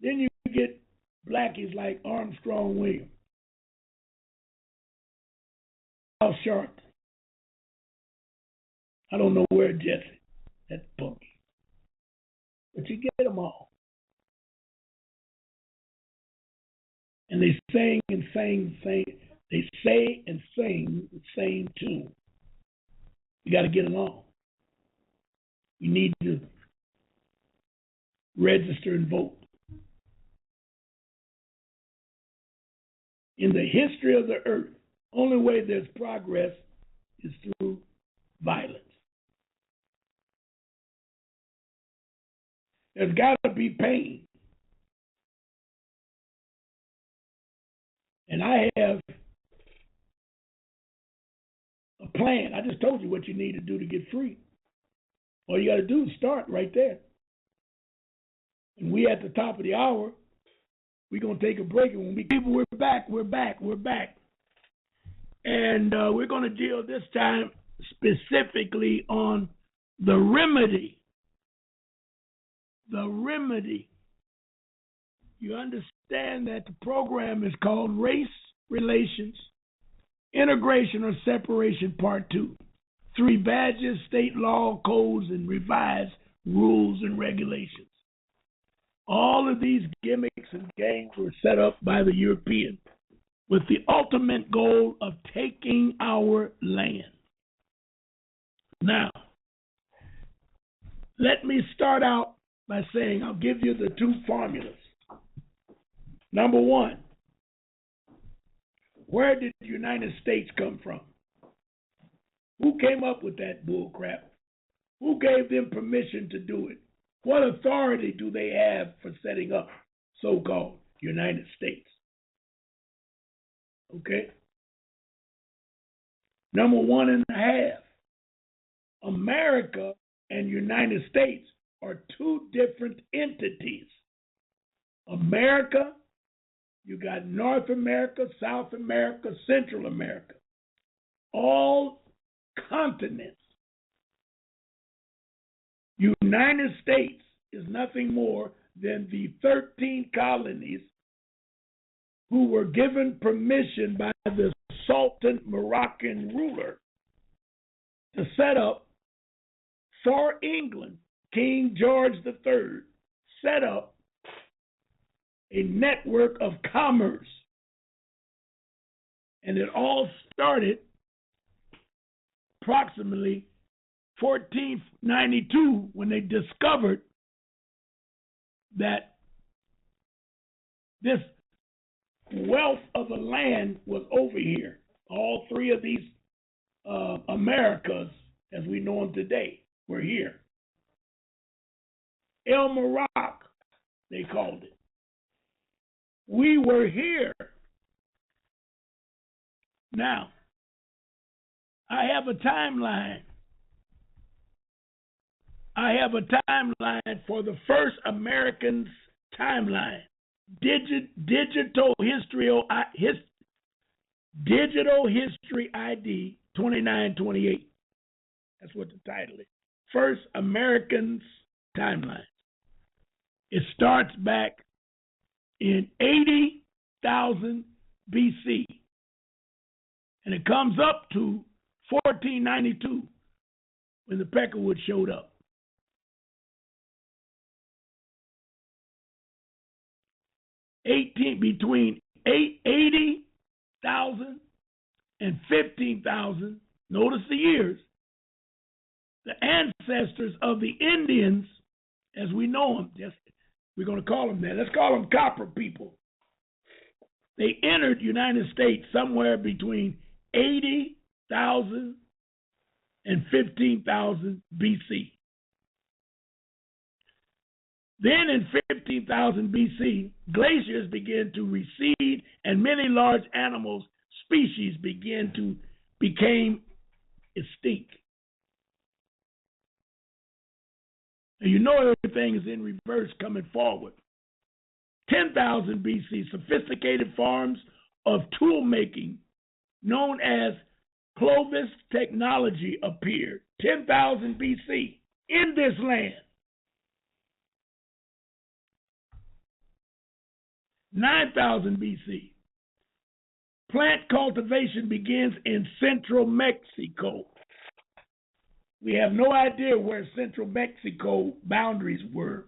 Then you get blackies like Armstrong Williams, Al Sharpton. I don't know where Jesse, that punky. But you get them all. And they sing and sing, they say and sing the same tune. You got to get along. You need to register and vote. In the history of the earth, only way there's progress is through violence. There's got to be pain. And I have a plan. I just told you what you need to do to get free. All you got to do is start right there. And we at the top of the hour, we're going to take a break. And when we people, we're back. And we're going to deal this time specifically on the remedy. The remedy. You understand that the program is called Race Relations, Integration or Separation Part 2. 3 badges, state law, codes, and revised rules and regulations. All of these gimmicks and games were set up by the Europeans with the ultimate goal of taking our land. Now, let me start out by saying I'll give you the two formulas. Number one, where did the United States come from? Who came up with that bull crap? Who gave them permission to do it? What authority do they have for setting up so-called United States? Okay? Number 1.5, America and United States are two different entities. America, you got North America, South America, Central America, all continents. United States is nothing more than the 13 colonies who were given permission by the Sultan Moroccan ruler to set up for England. King George III set up a network of commerce. And it all started approximately 1492 when they discovered that this wealth of the land was over here. All three of these Americas, as we know them today, were here. El Morocco, they called it. We were here. Now, I have a timeline. I have a timeline for the first Americans timeline. Digital History ID 2928. That's what the title is. First Americans timeline. It starts back in 80,000 BC. And it comes up to 1492 when the Peckerwood showed up. Between 80,000 and 15,000, notice the years, the ancestors of the Indians, as we know them, we're going to call them that. Let's call them copper people. They entered the United States somewhere between 80,000 and 15,000 BC. Then in 15,000 BC, glaciers began to recede and many large animals species became extinct. And you know everything is in reverse coming forward. 10,000 BC, sophisticated forms of tool making known as Clovis technology appeared. 10,000 BC in this land. 9,000 BC, plant cultivation begins in central Mexico. We have no idea where central Mexico boundaries were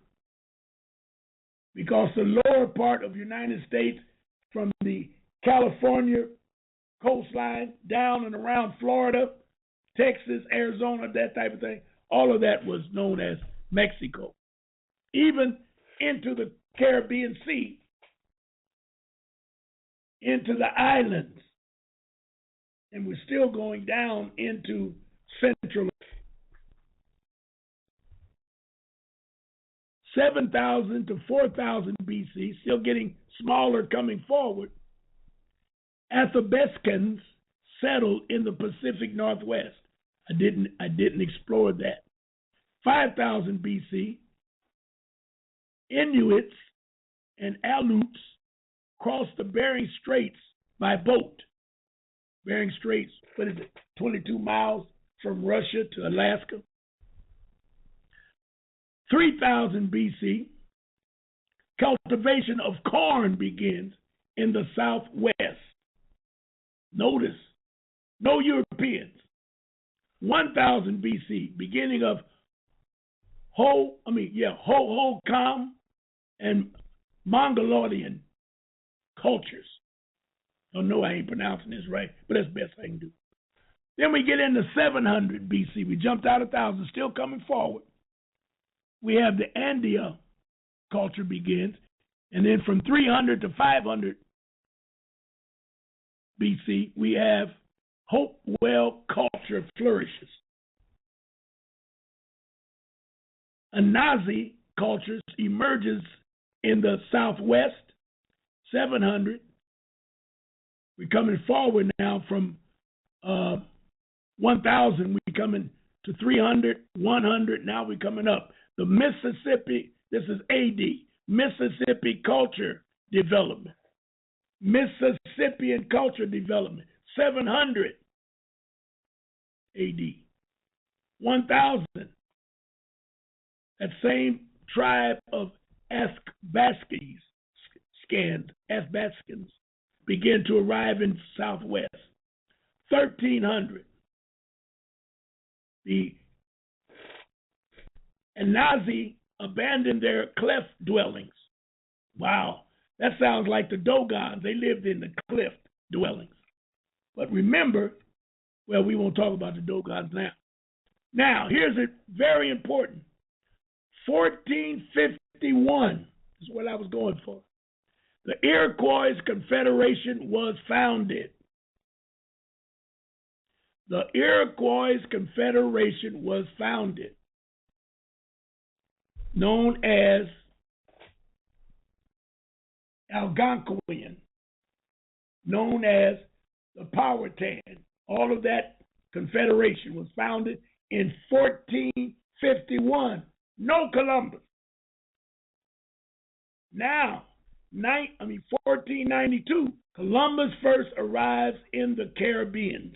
because the lower part of the United States from the California coastline down and around Florida, Texas, Arizona, that type of thing, all of that was known as Mexico. Even into the Caribbean Sea, into the islands, and we're still going down into central. 7,000 to 4,000 BC, still getting smaller coming forward, Athabascans settled in the Pacific Northwest. I didn't explore that. 5,000 BC, Inuits and Aleuts crossed the Bering Straits by boat. Bering Straits, 22 miles from Russia to Alaska. 3000 BC, cultivation of corn begins in the Southwest. Notice, no Europeans. 1000 BC, beginning of Hohokam and Mongolian cultures. Oh no, I ain't pronouncing this right, but that's the best I can do. Then we get into 700 BC. We jumped out 1,000, still coming forward. we have the Andia culture begins, and then from 300 to 500 BC, we have Hopewell culture flourishes. Anazi culture emerges in the southwest, 700. We're coming forward now from 1,000. We're coming to 300, 100. Now we're coming up. The Mississippi, this is AD, Mississippi culture development. Mississippian culture development, 700 AD. 1,000. That same tribe of Athabascans begin to arrive in southwest. 1,300. The Anazi abandoned their cleft dwellings. Wow, that sounds like the Dogons. They lived in the cliff dwellings. But remember, well, we won't talk about the Dogons now. Now, here's it very important. 1451 is what I was going for. The Iroquois Confederation was founded. The Iroquois Confederation was founded, known as Algonquin, known as the Powhatan. All of that confederation was founded in 1451. No Columbus. Now, 1492, Columbus first arrives in the Caribbean.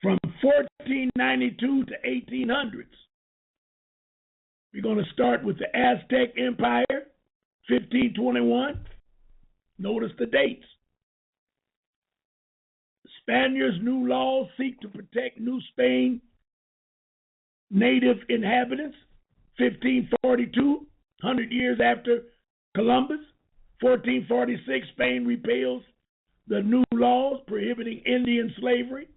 From 1492 to 1800s. We're going to start with the Aztec Empire, 1521. Notice the dates. The Spaniards' new laws seek to protect New Spain native inhabitants, 1542, 100 years after Columbus. 1446, Spain repeals the new laws prohibiting Indian slavery.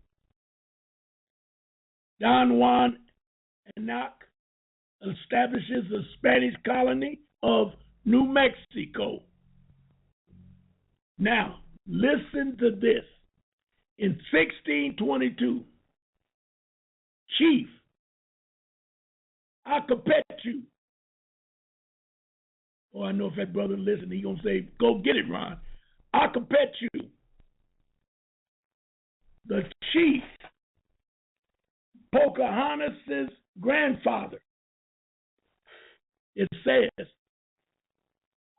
Don Juan Anac establishes the Spanish colony of New Mexico. Now, listen to this. In 1622, Chief Acapechu, oh, I know if that brother listens, he's going to say, go get it, Ron. Acapechu, the chief, Pocahontas' grandfather. It says,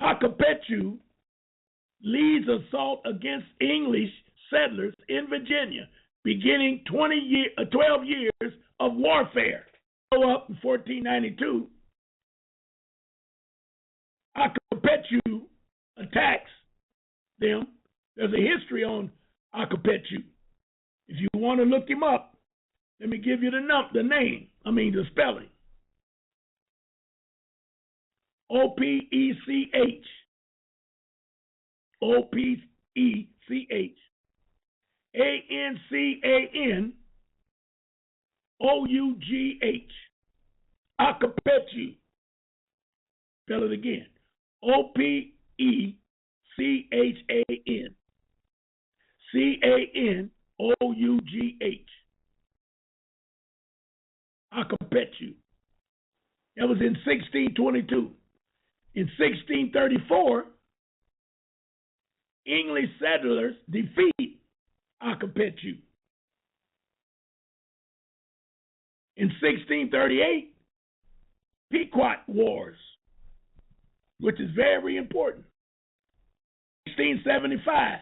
Acapechu leads assault against English settlers in Virginia, beginning 12 years of warfare. Go up in 1492. Acapechu attacks them. There's a history on Acapechu. If you want to look him up, let me give you the spelling. O-P-E-C-H. O-P-E-C-H. A-N-C-A-N-O-U-G-H. Acapechu. Spell it again. O-P-E-C-H-A-N. C-A-N-O-U-G-H. Acapechu. That was in 1622. In 1634, English settlers defeat Acapechu. In 1638, Pequot Wars, which is very important. 1675,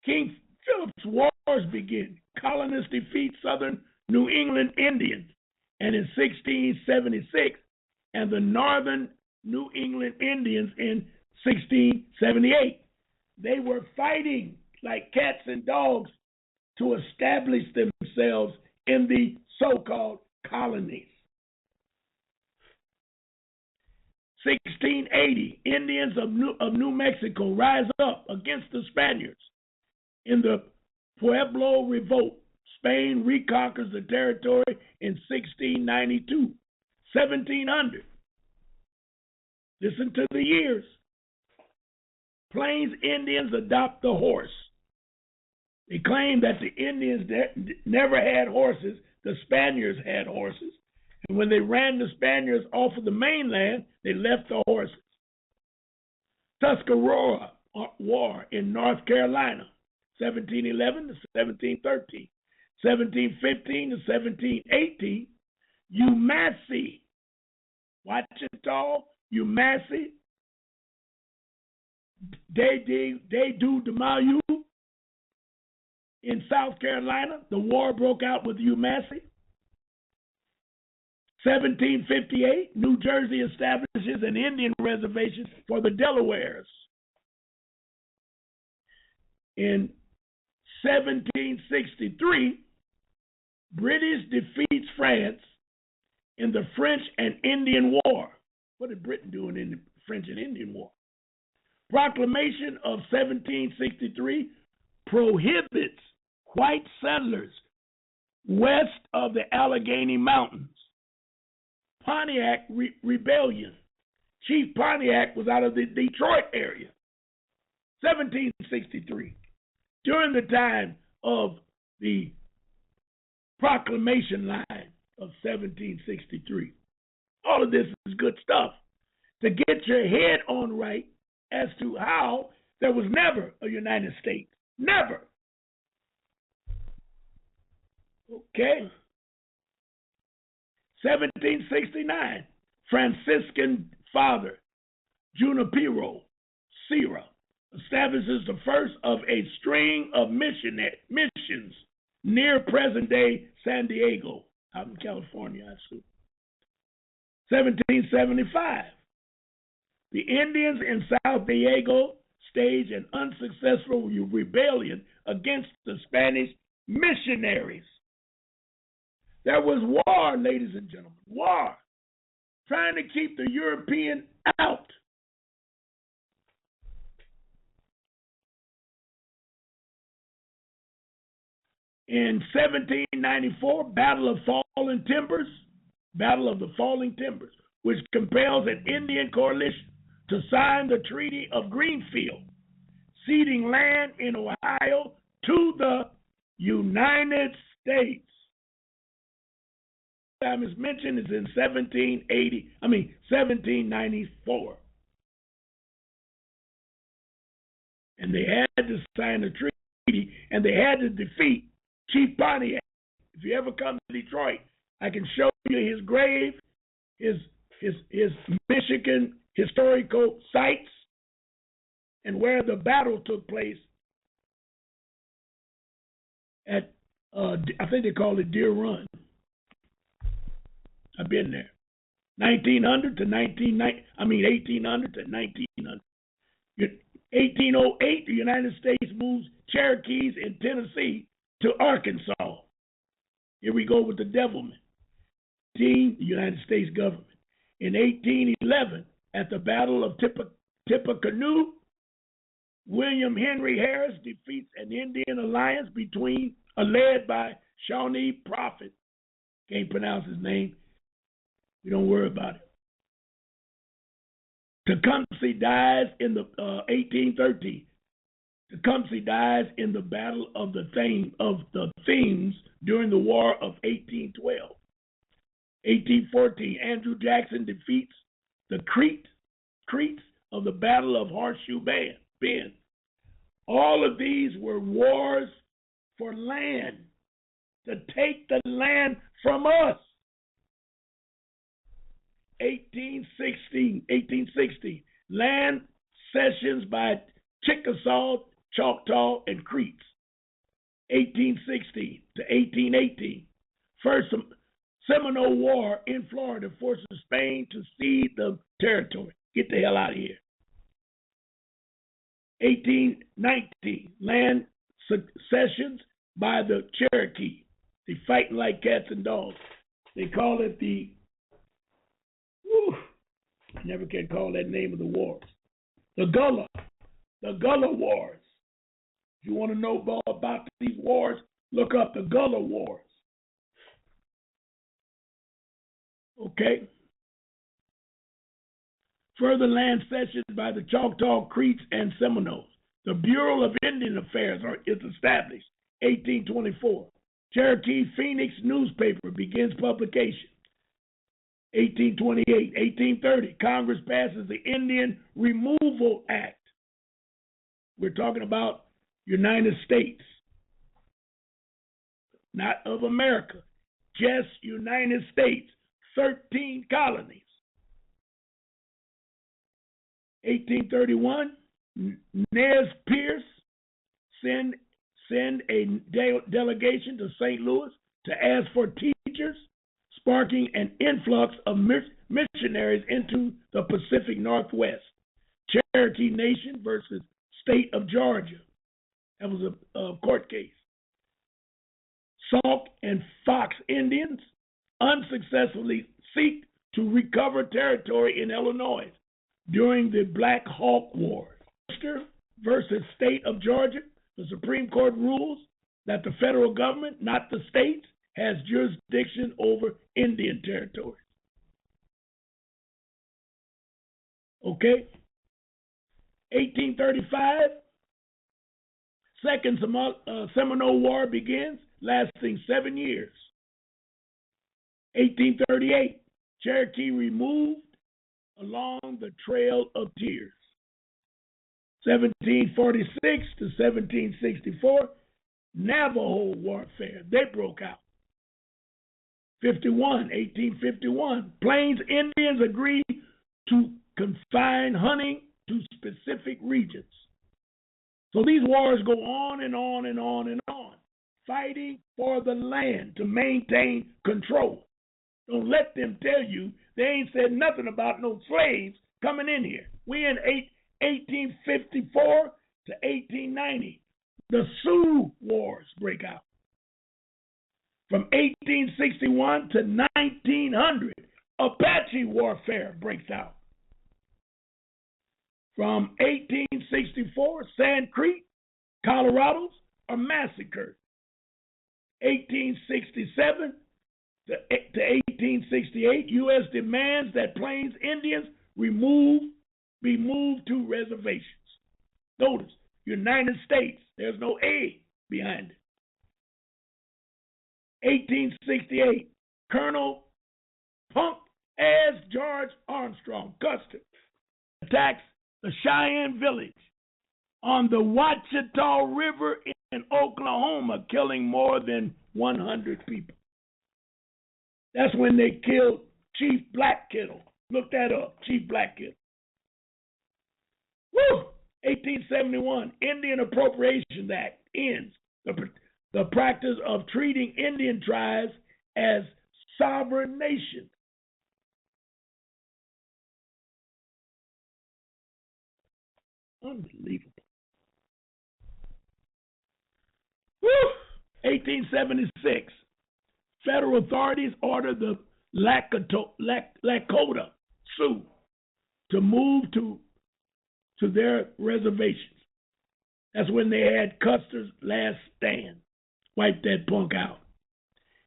King Philip's Wars begin. Colonists defeat southern New England Indians. And in 1676, and the northern New England Indians in 1678. They were fighting like cats and dogs to establish themselves in the so-called colonies. 1680, Indians of New Mexico rise up against the Spaniards in the Pueblo Revolt, Spain reconquers the territory in 1692. 1700. Listen to the years. Plains Indians adopt the horse. They claim that the Indians never had horses. The Spaniards had horses. And when they ran the Spaniards off of the mainland, they left the horses. Tuscarora War in North Carolina, 1711 to 1713. 1715 to 1718, Umassey, Ouachita, Umassey, they do Demayu in South Carolina. The war broke out with Umassey. 1758, New Jersey establishes an Indian reservation for the Delawares. In 1763, British defeats France in the French and Indian War. What did Britain do in the French and Indian War? Proclamation of 1763 prohibits white settlers west of the Allegheny Mountains. Pontiac Rebellion. Chief Pontiac was out of the Detroit area. 1763. During the time of the proclamation line of 1763. All of this is good stuff to get your head on right as to how there was never a United States. Never. Okay. 1769, Franciscan father Junipero Serra establishes the first of a string of missions near present-day San Diego, out in California, I assume. 1775, the Indians in South Diego stage an unsuccessful rebellion against the Spanish missionaries. There was war, ladies and gentlemen, war, trying to keep the European out. In 1794, Battle of the Falling Timbers, which compels an Indian coalition to sign the Treaty of Greenfield, ceding land in Ohio to the United States. Time is mentioned is in 1794. And they had to sign a treaty, and they had to defeat Chief Pontiac. If you ever come to Detroit, I can show you his grave, his Michigan historical sites, and where the battle took place at, I think they call it Deer Run. I've been there. 1800 to 1900 to 1900. 1808, the United States moves Cherokees in Tennessee to Arkansas. Here we go with the devilment. The United States government. In 1811, at the Battle of Tippecanoe, William Henry Harris defeats an Indian alliance led by Shawnee Prophet. Can't pronounce his name. We don't worry about it. Tecumseh dies in the 1813. Tecumseh dies in the Battle of the Thames during the War of 1812. 1814, Andrew Jackson defeats the Creeks of the Battle of Horseshoe Bend. All of these were wars for land, to take the land from us. 1860, land cessions by Chickasaw, Choctaw, and Creeks. 1816 to 1818, First Seminole War in Florida forces Spain to cede the territory. Get the hell out of here. 1819, land cessions by the Cherokee. They fighting like cats and dogs. They call it I never can call that name of the wars. The Gullah Wars. If you want to know about these wars, Look up the Gullah Wars. Okay? Further land cessions by the Choctaw, Creeks, and Seminoles. The Bureau of Indian Affairs is established, 1824. Cherokee Phoenix newspaper begins publication, 1828. 1830, Congress passes the Indian Removal Act. We're talking about United States, not of America, just United States, 13 colonies. 1831, Nez Perce send a delegation to St. Louis to ask for teachers, sparking an influx of missionaries into the Pacific Northwest. Cherokee Nation versus State of Georgia. That was a court case. Sauk and Fox Indians unsuccessfully seek to recover territory in Illinois during the Black Hawk Wars. Versus State of Georgia, the Supreme Court rules that the federal government, not the states, has jurisdiction over Indian territories. Okay? 1835, Second Seminole War begins, lasting 7 years. 1838, Cherokee removed along the Trail of Tears. 1746 to 1764, Navajo warfare, they broke out. 1851, Plains Indians agreed to confine hunting to specific regions. So these wars go on and on and on and on, fighting for the land to maintain control. Don't let them tell you they ain't said nothing about no slaves coming in here. We in 1854 to 1890, the Sioux Wars break out. From 1861 to 1900, Apache warfare breaks out. From 1864, Sand Creek, Colorados are massacred. 1867 to 1868, U.S. demands that Plains Indians be moved to reservations. Notice, United States, there's no A behind it. 1868, Colonel Punk as George Armstrong Custer attacks the Cheyenne village on the Ouachita River in Oklahoma, killing more than 100 people. That's when they killed Chief Black Kettle. Look that up, Chief Black Kettle. Woo! 1871, Indian Appropriations Act ends the practice of treating Indian tribes as sovereign nations. Unbelievable. Woo! 1876, federal authorities order the Lakota Sioux to move to their reservations. That's when they had Custer's last stand. Wipe that punk out.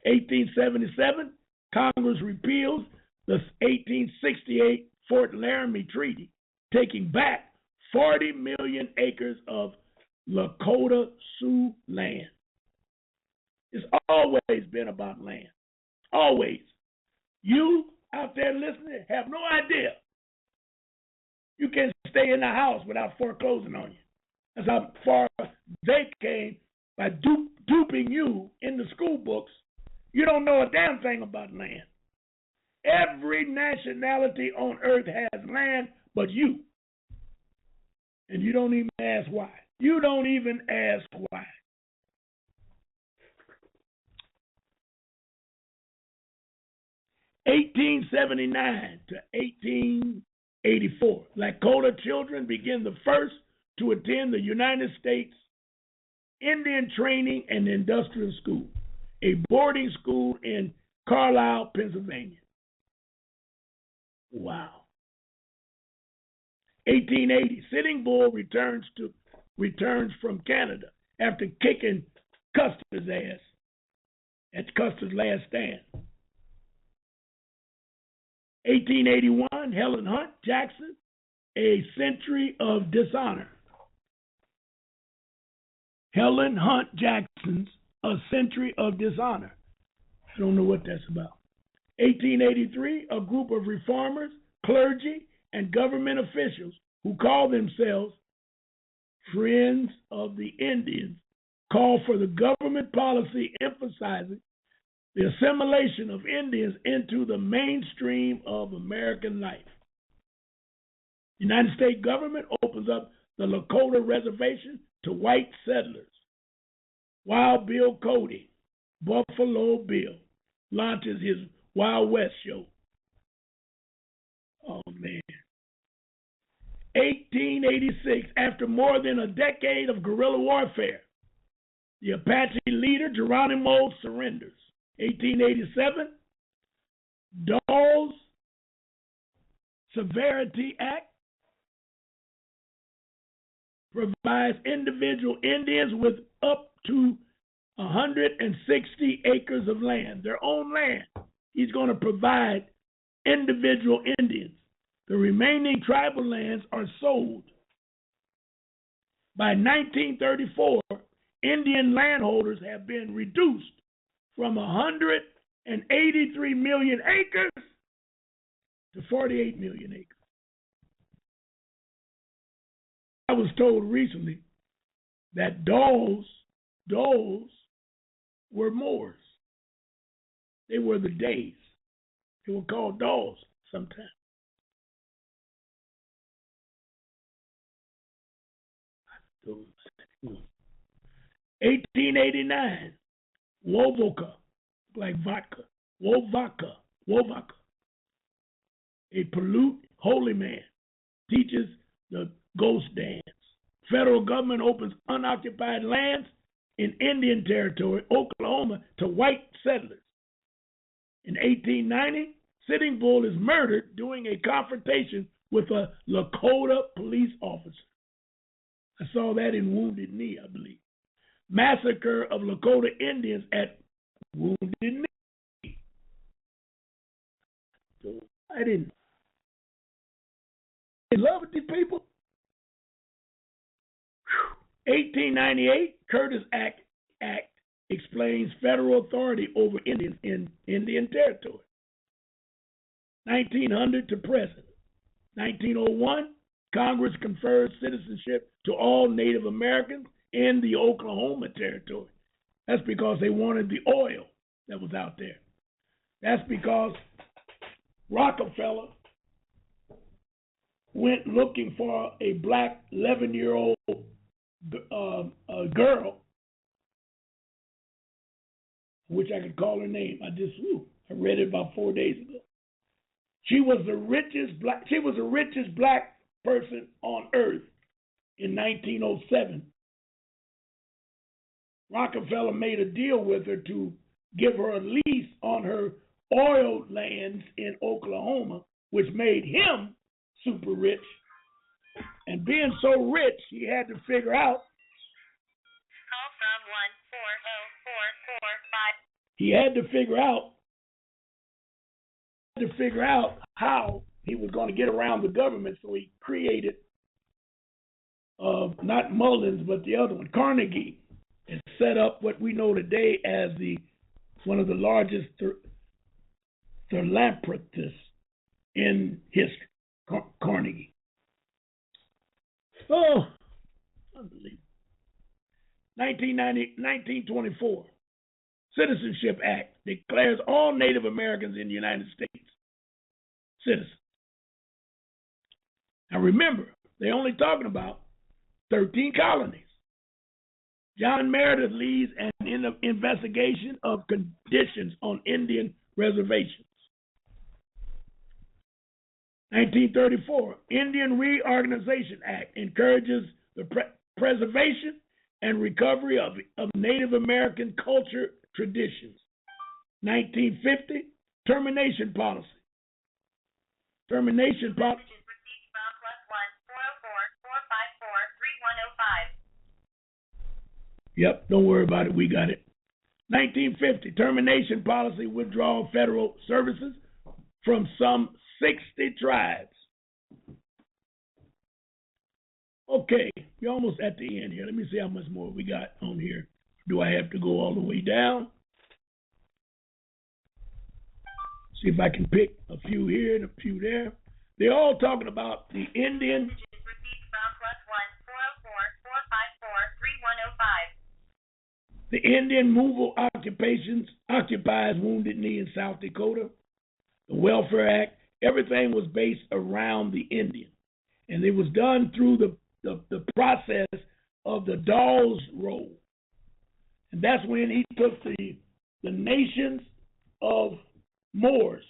1877, Congress repeals the 1868 Fort Laramie Treaty, taking back 40 million acres of Lakota Sioux land. It's always been about land. Always. You out there listening have no idea. You can't stay in the house without foreclosing on you. That's how far they came by duping you in the school books. You don't know a damn thing about land. Every nationality on earth has land but you. And you don't even ask why. You don't even ask why. (1879 to 1884), Lakota children begin the first to attend the United States Indian Training and Industrial School, a boarding school in Carlisle, Pennsylvania. Wow. 1880, Sitting Bull returns from Canada after kicking Custer's ass at Custer's last stand. 1881, Helen Hunt Jackson, A Century of Dishonor. Helen Hunt Jackson's A Century of Dishonor. I don't know what that's about. 1883, a group of reformers, clergy, and government officials who call themselves Friends of the Indians call for the government policy emphasizing the assimilation of Indians into the mainstream of American life. The United States government opens up the Lakota Reservation to white settlers. Wild Bill Cody, Buffalo Bill, launches his Wild West show. Oh, man. 1886, after more than a decade of guerrilla warfare, the Apache leader Geronimo surrenders. 1887, Dawes Severity Act provides individual Indians with up to 160 acres of land, their own land. He's going to provide individual Indians. The remaining tribal lands are sold. By 1934, Indian landholders have been reduced from 183 million acres to 48 million acres. I was told recently that Dawes were Moors. They were the Days. They were called Dawes sometimes. So, 1889, Wovoka, like vodka, Wovoka, a Paleut holy man, teaches the ghost dance. Federal government opens unoccupied lands in Indian Territory, Oklahoma, to white settlers. In 1890, Sitting Bull is murdered during a confrontation with a Lakota police officer. I saw that in Wounded Knee, I believe. Massacre of Lakota Indians at Wounded Knee. So I didn't love these people. 1898, Curtis Act explains federal authority over Indians in Indian Territory. 1900 to present. 1901, Congress confers citizenship to all Native Americans in the Oklahoma Territory. That's because they wanted the oil that was out there. That's because Rockefeller went looking for a black 11-year-old girl, which I could call her name. I read it about 4 days ago. She was the richest black person on earth in 1907. Rockefeller made a deal with her to give her a lease on her oil lands in Oklahoma, which made him super rich. And being so rich, he had to figure out. Call from 140445. He had to figure out how he was going to get around the government, so he created not Mullins, but the other one, Carnegie, and set up what we know today as one of the largest philanthropists in history, Carnegie. Oh, unbelievable. 1924, Citizenship Act declares all Native Americans in the United States citizens. Now remember, they're only talking about 13 colonies. John Meredith leads an investigation of conditions on Indian reservations. 1934, Indian Reorganization Act encourages the preservation and recovery of Native American culture traditions. 1950, termination policy. Termination policy. Yep, don't worry about it. We got it. 1950, termination policy withdrawal federal services from some 60 tribes. Okay, we're almost at the end here. Let me see how much more we got on here. Do I have to go all the way down? See if I can pick a few here and a few there. They're all talking about the Indian. The Indian movable occupies Wounded Knee in South Dakota. The Welfare Act, everything was based around the Indian. And it was done through the process of the Dawes Roll. And that's when he took the nations of Moors,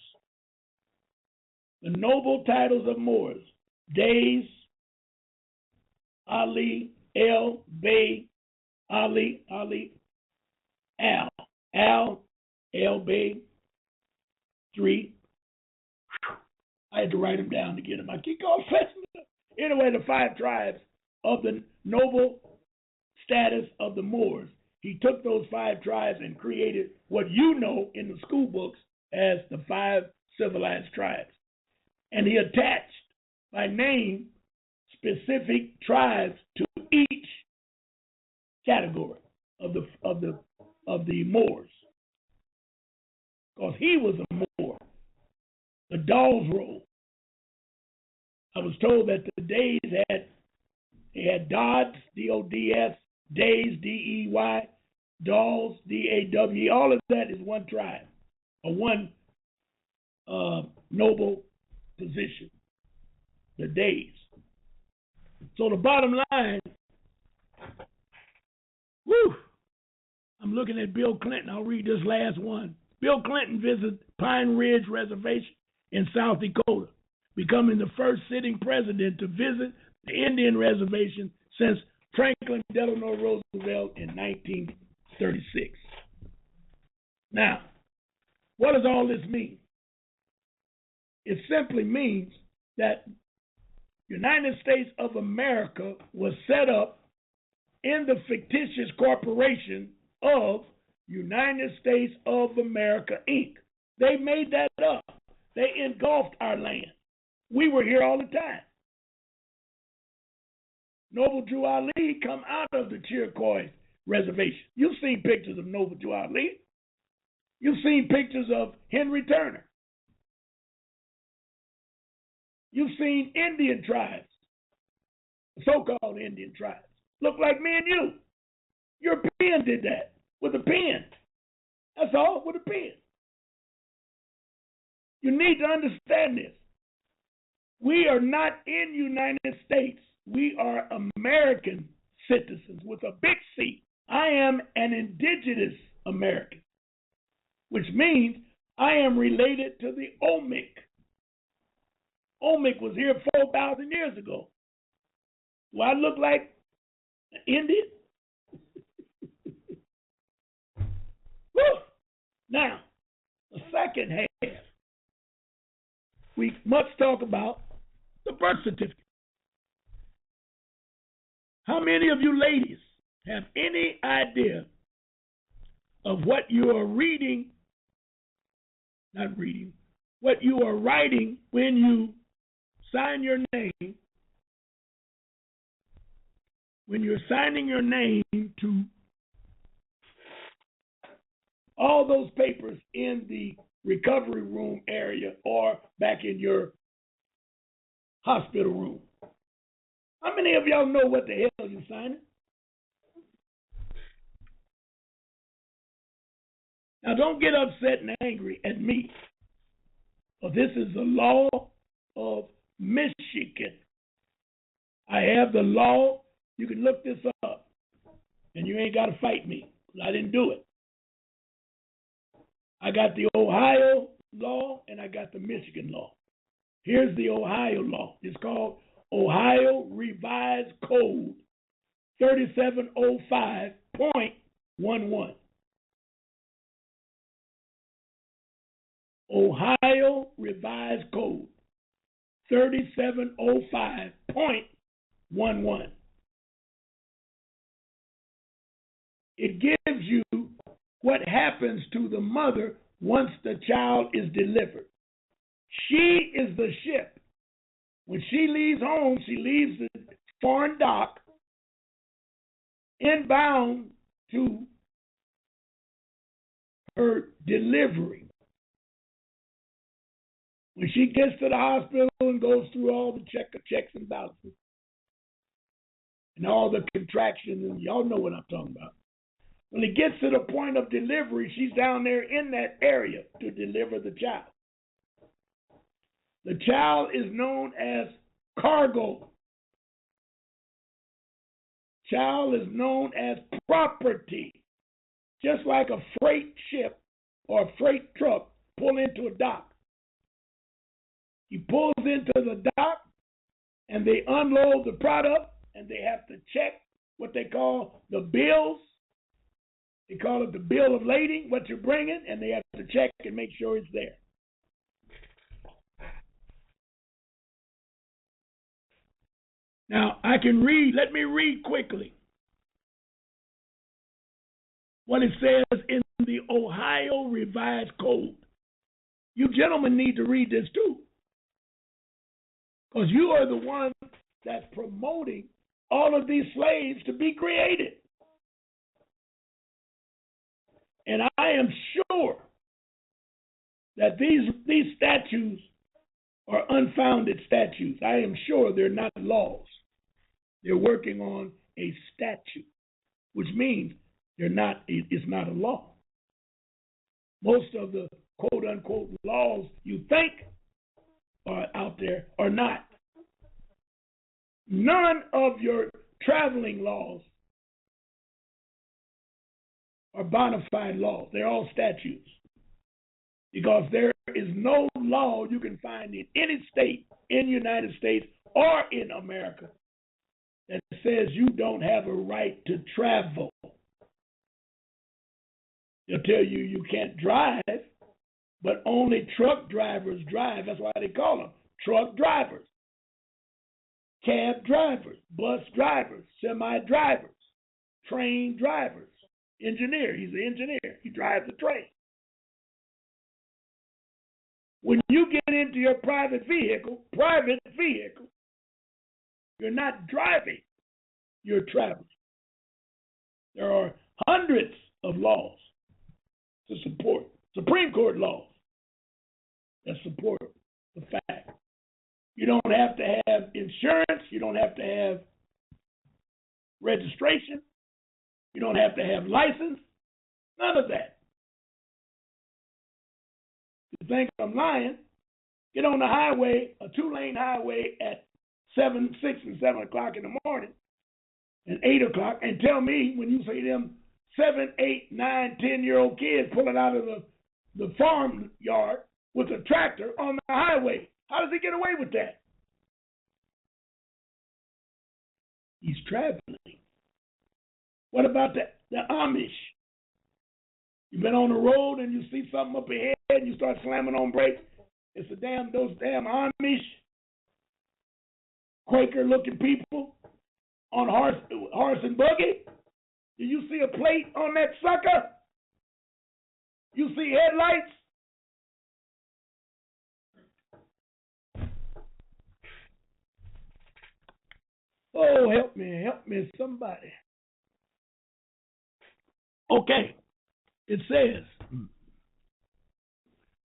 the noble titles of Moors, Days, Ali, El, Bey, Ali, Al, El, Bey, 3. I had to write them down to get them. I keep going fast. Anyway, the 5 tribes of the noble status of the Moors. He took those 5 tribes and created what you know in the school books as the 5 civilized tribes. And he attached by name specific tribes to each category of the Moors. Because he was a Moor. The Dawes Roll. I was told that the Days had Dodds, D-O-D-S, Days, D-E-Y, Dawes, D-A-W. All of that is one tribe, or one noble position, the Days. So the bottom line, I'm looking at Bill Clinton. I'll read this last one. Bill Clinton visited Pine Ridge Reservation in South Dakota, becoming the first sitting president to visit the Indian reservation since Franklin Delano Roosevelt in 1936. Now, what does all this mean? It simply means that United States of America was set up in the fictitious corporation of United States of America, Inc. They made that up. They engulfed our land. We were here all the time. Noble Drew Ali come out of the Chiriquois Reservation. You've seen pictures of Noble Drew Ali. You've seen pictures of Henry Turner. You've seen Indian tribes, so-called Indian tribes. Look like me and you. European did that with a pen. That's all, with a pen. You need to understand this. We are not in United States. We are American citizens with a big C. I am an indigenous American, which means I am related to the Olmec. Olmec was here 4,000 years ago. Do I look like an Indian? Now, the second half, we must talk about the birth certificate. How many of you ladies have any idea of what you are reading, not reading, what you are writing when you sign your name, when you're signing your name to all those papers in the recovery room area or back in your hospital room? How many of y'all know what the hell you're signing? Now, don't get upset and angry at me. But this is the law of Michigan. I have the law. You can look this up. And you ain't got to fight me. I didn't do it. I got the Ohio law and I got the Michigan law. Here's the Ohio law. It's called Ohio Revised Code 3705.11. Ohio Revised Code 3705.11. It gives you what happens to the mother once the child is delivered. She is the ship. When she leaves home, she leaves the foreign dock inbound to her delivery. When she gets to the hospital and goes through all the checks and balances and all the contractions, and y'all know what I'm talking about. When it gets to the point of delivery, she's down there in that area to deliver the child. The child is known as cargo. Child is known as property. Just like a freight ship or a freight truck pull into a dock. He pulls into the dock and they unload the product and they have to check what they call the bills. They call it the bill of lading, what you're bringing, and they have to check and make sure it's there. Now, I can read, let me read quickly what it says in the Ohio Revised Code. You gentlemen need to read this too, because you are the one that's promoting all of these slaves to be created. And I am sure that these statutes are unfounded statutes. I am sure they're not laws. They're working on a statute, which means it's not a law. Most of the quote unquote laws you think are out there are not. None of your traveling laws are bona fide laws. They're all statutes. Because there is no law you can find in any state in the United States or in America that says you don't have a right to travel. They'll tell you you can't drive, but only truck drivers drive. That's why they call them truck drivers. Cab drivers, bus drivers, semi drivers, train drivers, engineer. He's an engineer. He drives the train. When you get into your private vehicle, you're not driving, you're traveling. There are hundreds of laws to support, Supreme Court laws that support the fact. You don't have to have insurance, you don't have to have registration, you don't have to have license, none of that. You think I'm lying? Get on the highway, a 2-lane highway at 6 and 7 o'clock in the morning and 8 o'clock, and tell me when you see them 7, 8, 9, 10-year-old kids pulling out of the farm yard with a tractor on the highway. How does he get away with that? He's traveling. What about the Amish? You've been on the road and you see something up ahead and you start slamming on brakes. It's those damn Amish, Quaker-looking people on horse and buggy. Do you see a plate on that sucker? You see headlights? Oh, help me, somebody. Okay, it says,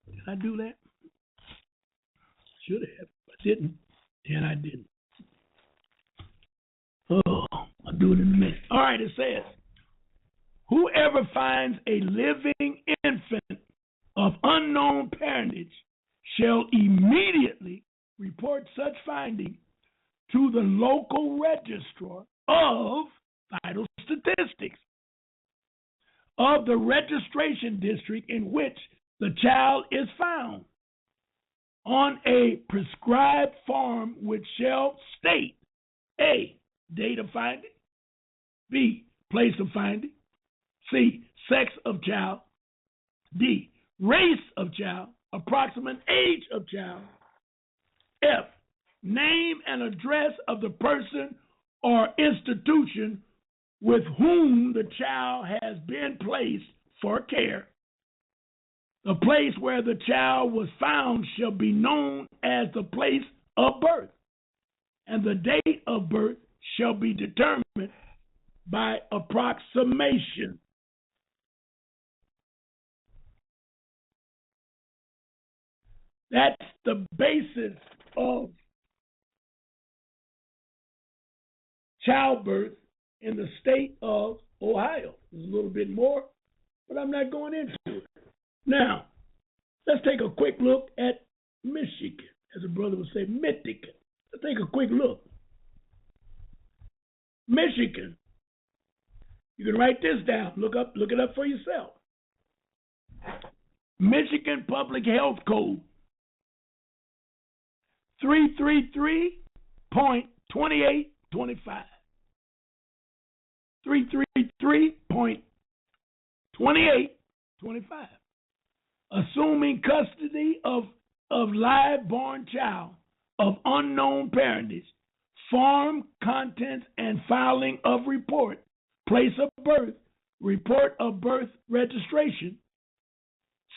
did I do that? Should have. I didn't. And I didn't. Oh, I'll do it in a minute. All right, it says, whoever finds a living infant of unknown parentage shall immediately report such finding to the local registrar of vital statistics of the registration district in which the child is found on a prescribed form which shall state A, date of finding, B, place of finding, C, sex of child, D, race of child, approximate age of child, F, name and address of the person or institution with whom the child has been placed for care. The place where the child was found shall be known as the place of birth, and the date of birth shall be determined by approximation. That's the basis of childbirth in the state of Ohio. There's a little bit more, but I'm not going into it. Now, let's take a quick look at Michigan, as a brother would say, Michigan. Let's take a quick look. Michigan. You can write this down. Look it up for yourself. Michigan Public Health Code 333.2825. 333.2825. Assuming custody of live born child of unknown parentage, farm contents and filing of report, place of birth, report of birth registration,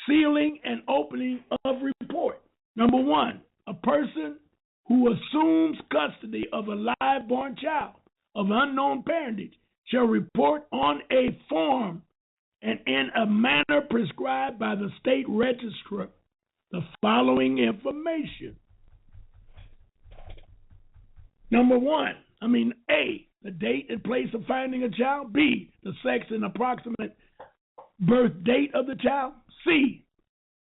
sealing and opening of report. Number one, a person who assumes custody of a live born child of unknown parentage shall report on a form and in a manner prescribed by the state registrar the following information. Number one, A, the date and place of finding a child. B, the sex and approximate birth date of the child. C,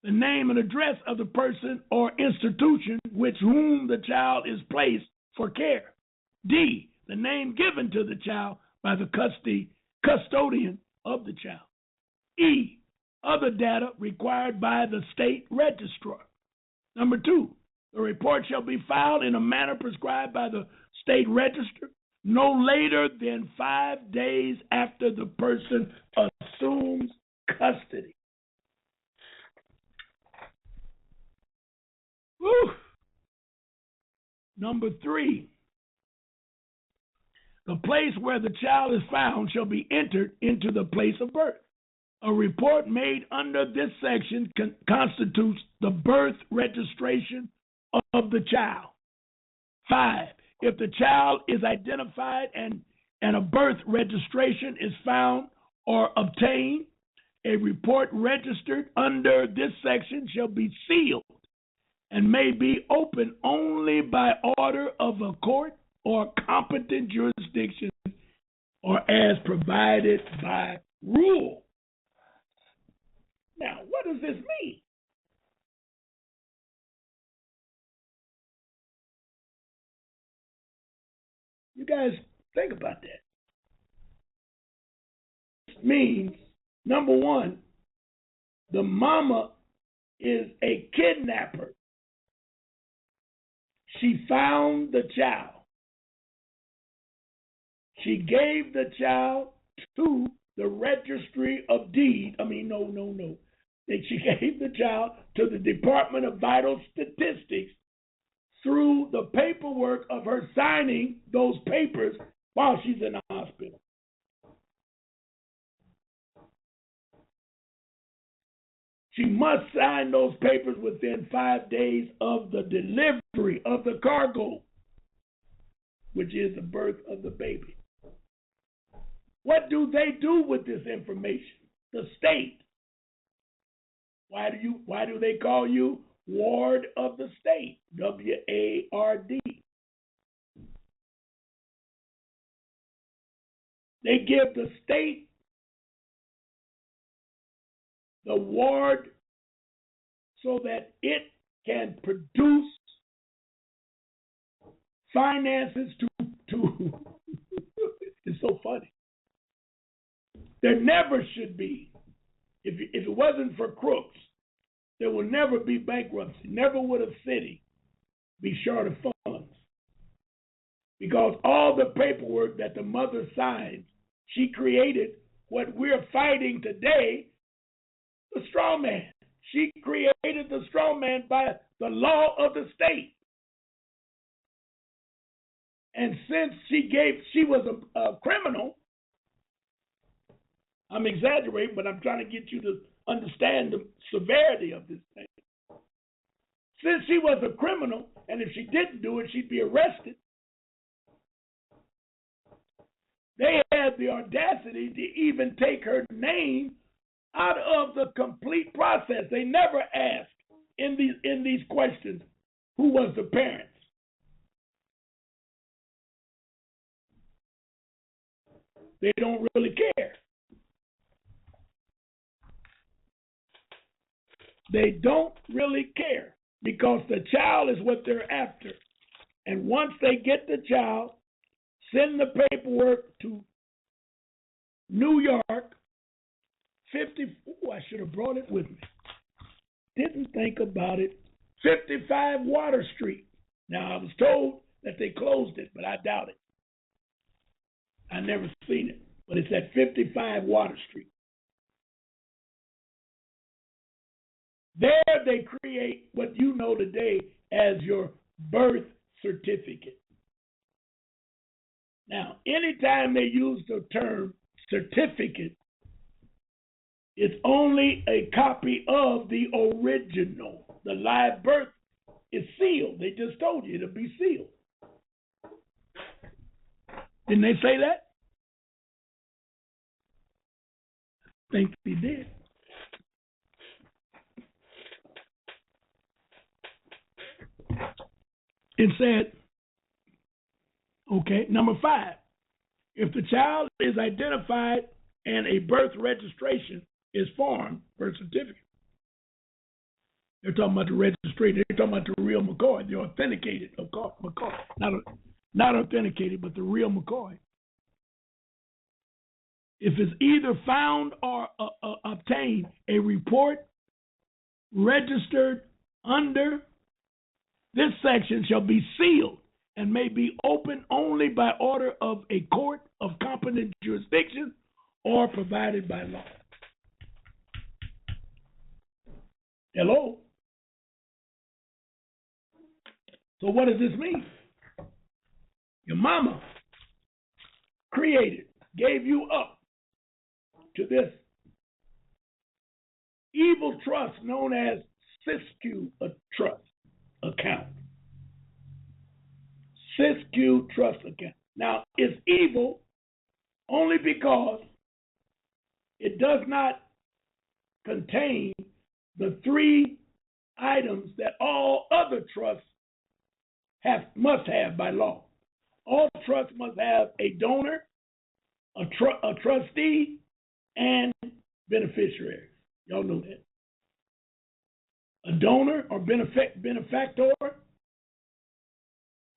the name and address of the person or institution with whom the child is placed for care. D, the name given to the child by the custodian of the child. E, other data required by the state registrar. Number two, the report shall be filed in a manner prescribed by the state register no later than 5 days after the person assumes custody. Whew. Number three, the place where the child is found shall be entered into the place of birth. A report made under this section constitutes the birth registration of the child. 5, if the child is identified and a birth registration is found or obtained, a report registered under this section shall be sealed and may be opened only by order of a court or competent jurisdiction or as provided by rule. Now, what does this mean? You guys think about that. It means, number one, the mama is a kidnapper. She found the child. She gave the child to the registry of deed. She gave the child to the Department of Vital Statistics through the paperwork of her signing those papers while she's in the hospital. She must sign those papers within 5 days of the delivery of the cargo, which is the birth of the baby. What do they do with this information? The state. Why do they call you ward of the state? W-A-R-D. They give the state the ward so that it can produce finances to it's so funny. There never should be, if it wasn't for crooks, there will never be bankruptcy. Never would a city be short of funds. Because all the paperwork that the mother signed, she created what we're fighting today, the straw man. She created the straw man by the law of the state. And since she was a criminal, I'm exaggerating, but I'm trying to get you to understand the severity of this thing. Since she was a criminal, and if she didn't do it, she'd be arrested, they had the audacity to even take her name out of the complete process. They never asked in these questions who was the parents. They don't really care. They don't really care because the child is what they're after. And once they get the child, send the paperwork to New York, 50. Oh, I should have brought it with me. Didn't think about it. 55 Water Street. Now, I was told that they closed it, but I doubt it. I never seen it, but it's at 55 Water Street. There they create what you know today as your birth certificate. Now, anytime they use the term certificate, it's only a copy of the original. The live birth is sealed. They just told you it'll be sealed. Didn't they say that? I think they did. It said, okay, number 5, if the child is identified and a birth registration is formed, birth certificate, they're talking about the registration, they're talking about the real McCoy, the authenticated McCoy, not authenticated, but the real McCoy. If it's either found or obtained, a report registered under this section shall be sealed and may be opened only by order of a court of competent jurisdiction or provided by law. Hello? So what does this mean? Your mama created, gave you up to this evil trust known as Siskiyou Trust account. Siskiyou Trust account. Now, it's evil only because it does not contain the 3 items that all other trusts must have by law. All trusts must have a donor, a trustee, and beneficiaries. Y'all know that. A donor or benefactor,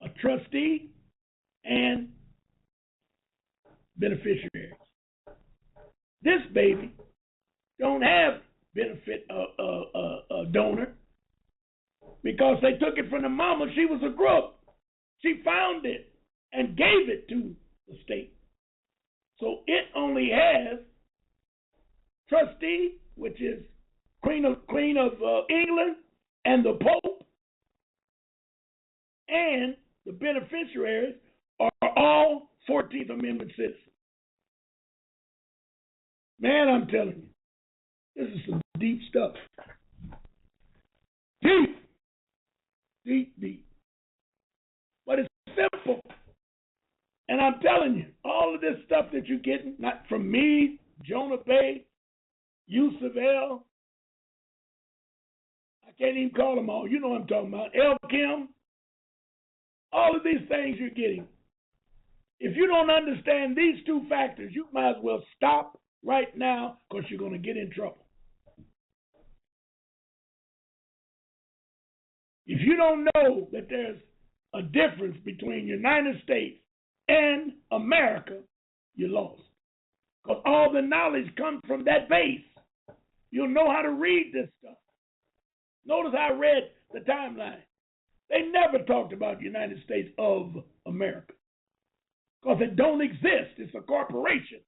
a trustee, and beneficiaries. This baby don't have donor because they took it from the mama. She was a crook. She found it and gave it to the state. So it only has trustee, which is Queen of England and the Pope, and the beneficiaries are all 14th Amendment citizens. Man, I'm telling you, this is some deep stuff. Deep. But it's simple. And I'm telling you, all of this stuff that you're getting, not from me, Jonah Bay, Yusuf L., I can't even call them all. You know what I'm talking about. El Kim, all of these things you're getting. If you don't understand these 2 factors, you might as well stop right now because you're going to get in trouble. If you don't know that there's a difference between United States and America, you're lost. Because all the knowledge comes from that base. You'll know how to read this stuff. Notice I read the timeline. They never talked about the United States of America because it don't exist. It's a corporation.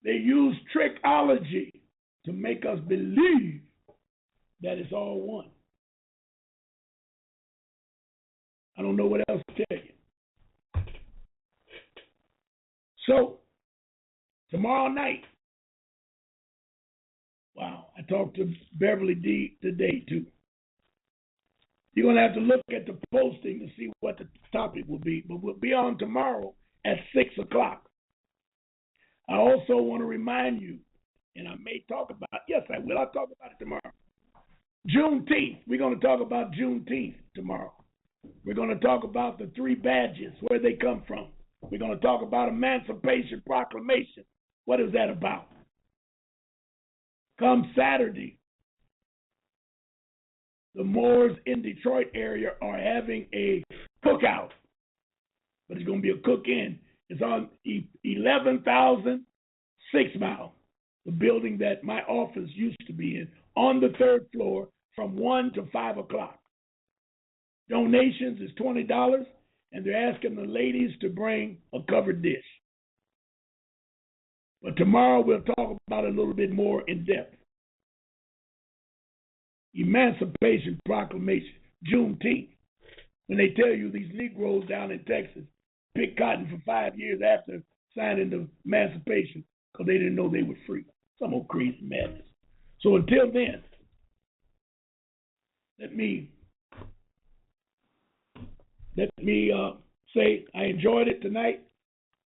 They use trickology to make us believe that it's all one. I don't know what else to tell you. So, tomorrow night, wow, I talked to Beverly D today too. You're going to have to look at the posting to see what the topic will be, but we'll be on tomorrow at 6 o'clock. I also want to remind you, and I may talk about, yes, I will, I'll talk about it tomorrow. Juneteenth, we're going to talk about Juneteenth tomorrow. We're going to talk about the 3 badges, where they come from. We're going to talk about Emancipation Proclamation. What is that about? Come Saturday, the Moors in Detroit area are having a cookout, but it's going to be a cook-in. It's on 11,000 6 Mile, the building that my office used to be in, on the 3rd floor from 1 to 5 o'clock. Donations is $20, and they're asking the ladies to bring a covered dish. But tomorrow we'll talk about it a little bit more in depth. Emancipation Proclamation, Juneteenth. When they tell you these Negroes down in Texas picked cotton for 5 years after signing the Emancipation because they didn't know they were free. Some old crazy madness. So until then, let me say I enjoyed it tonight.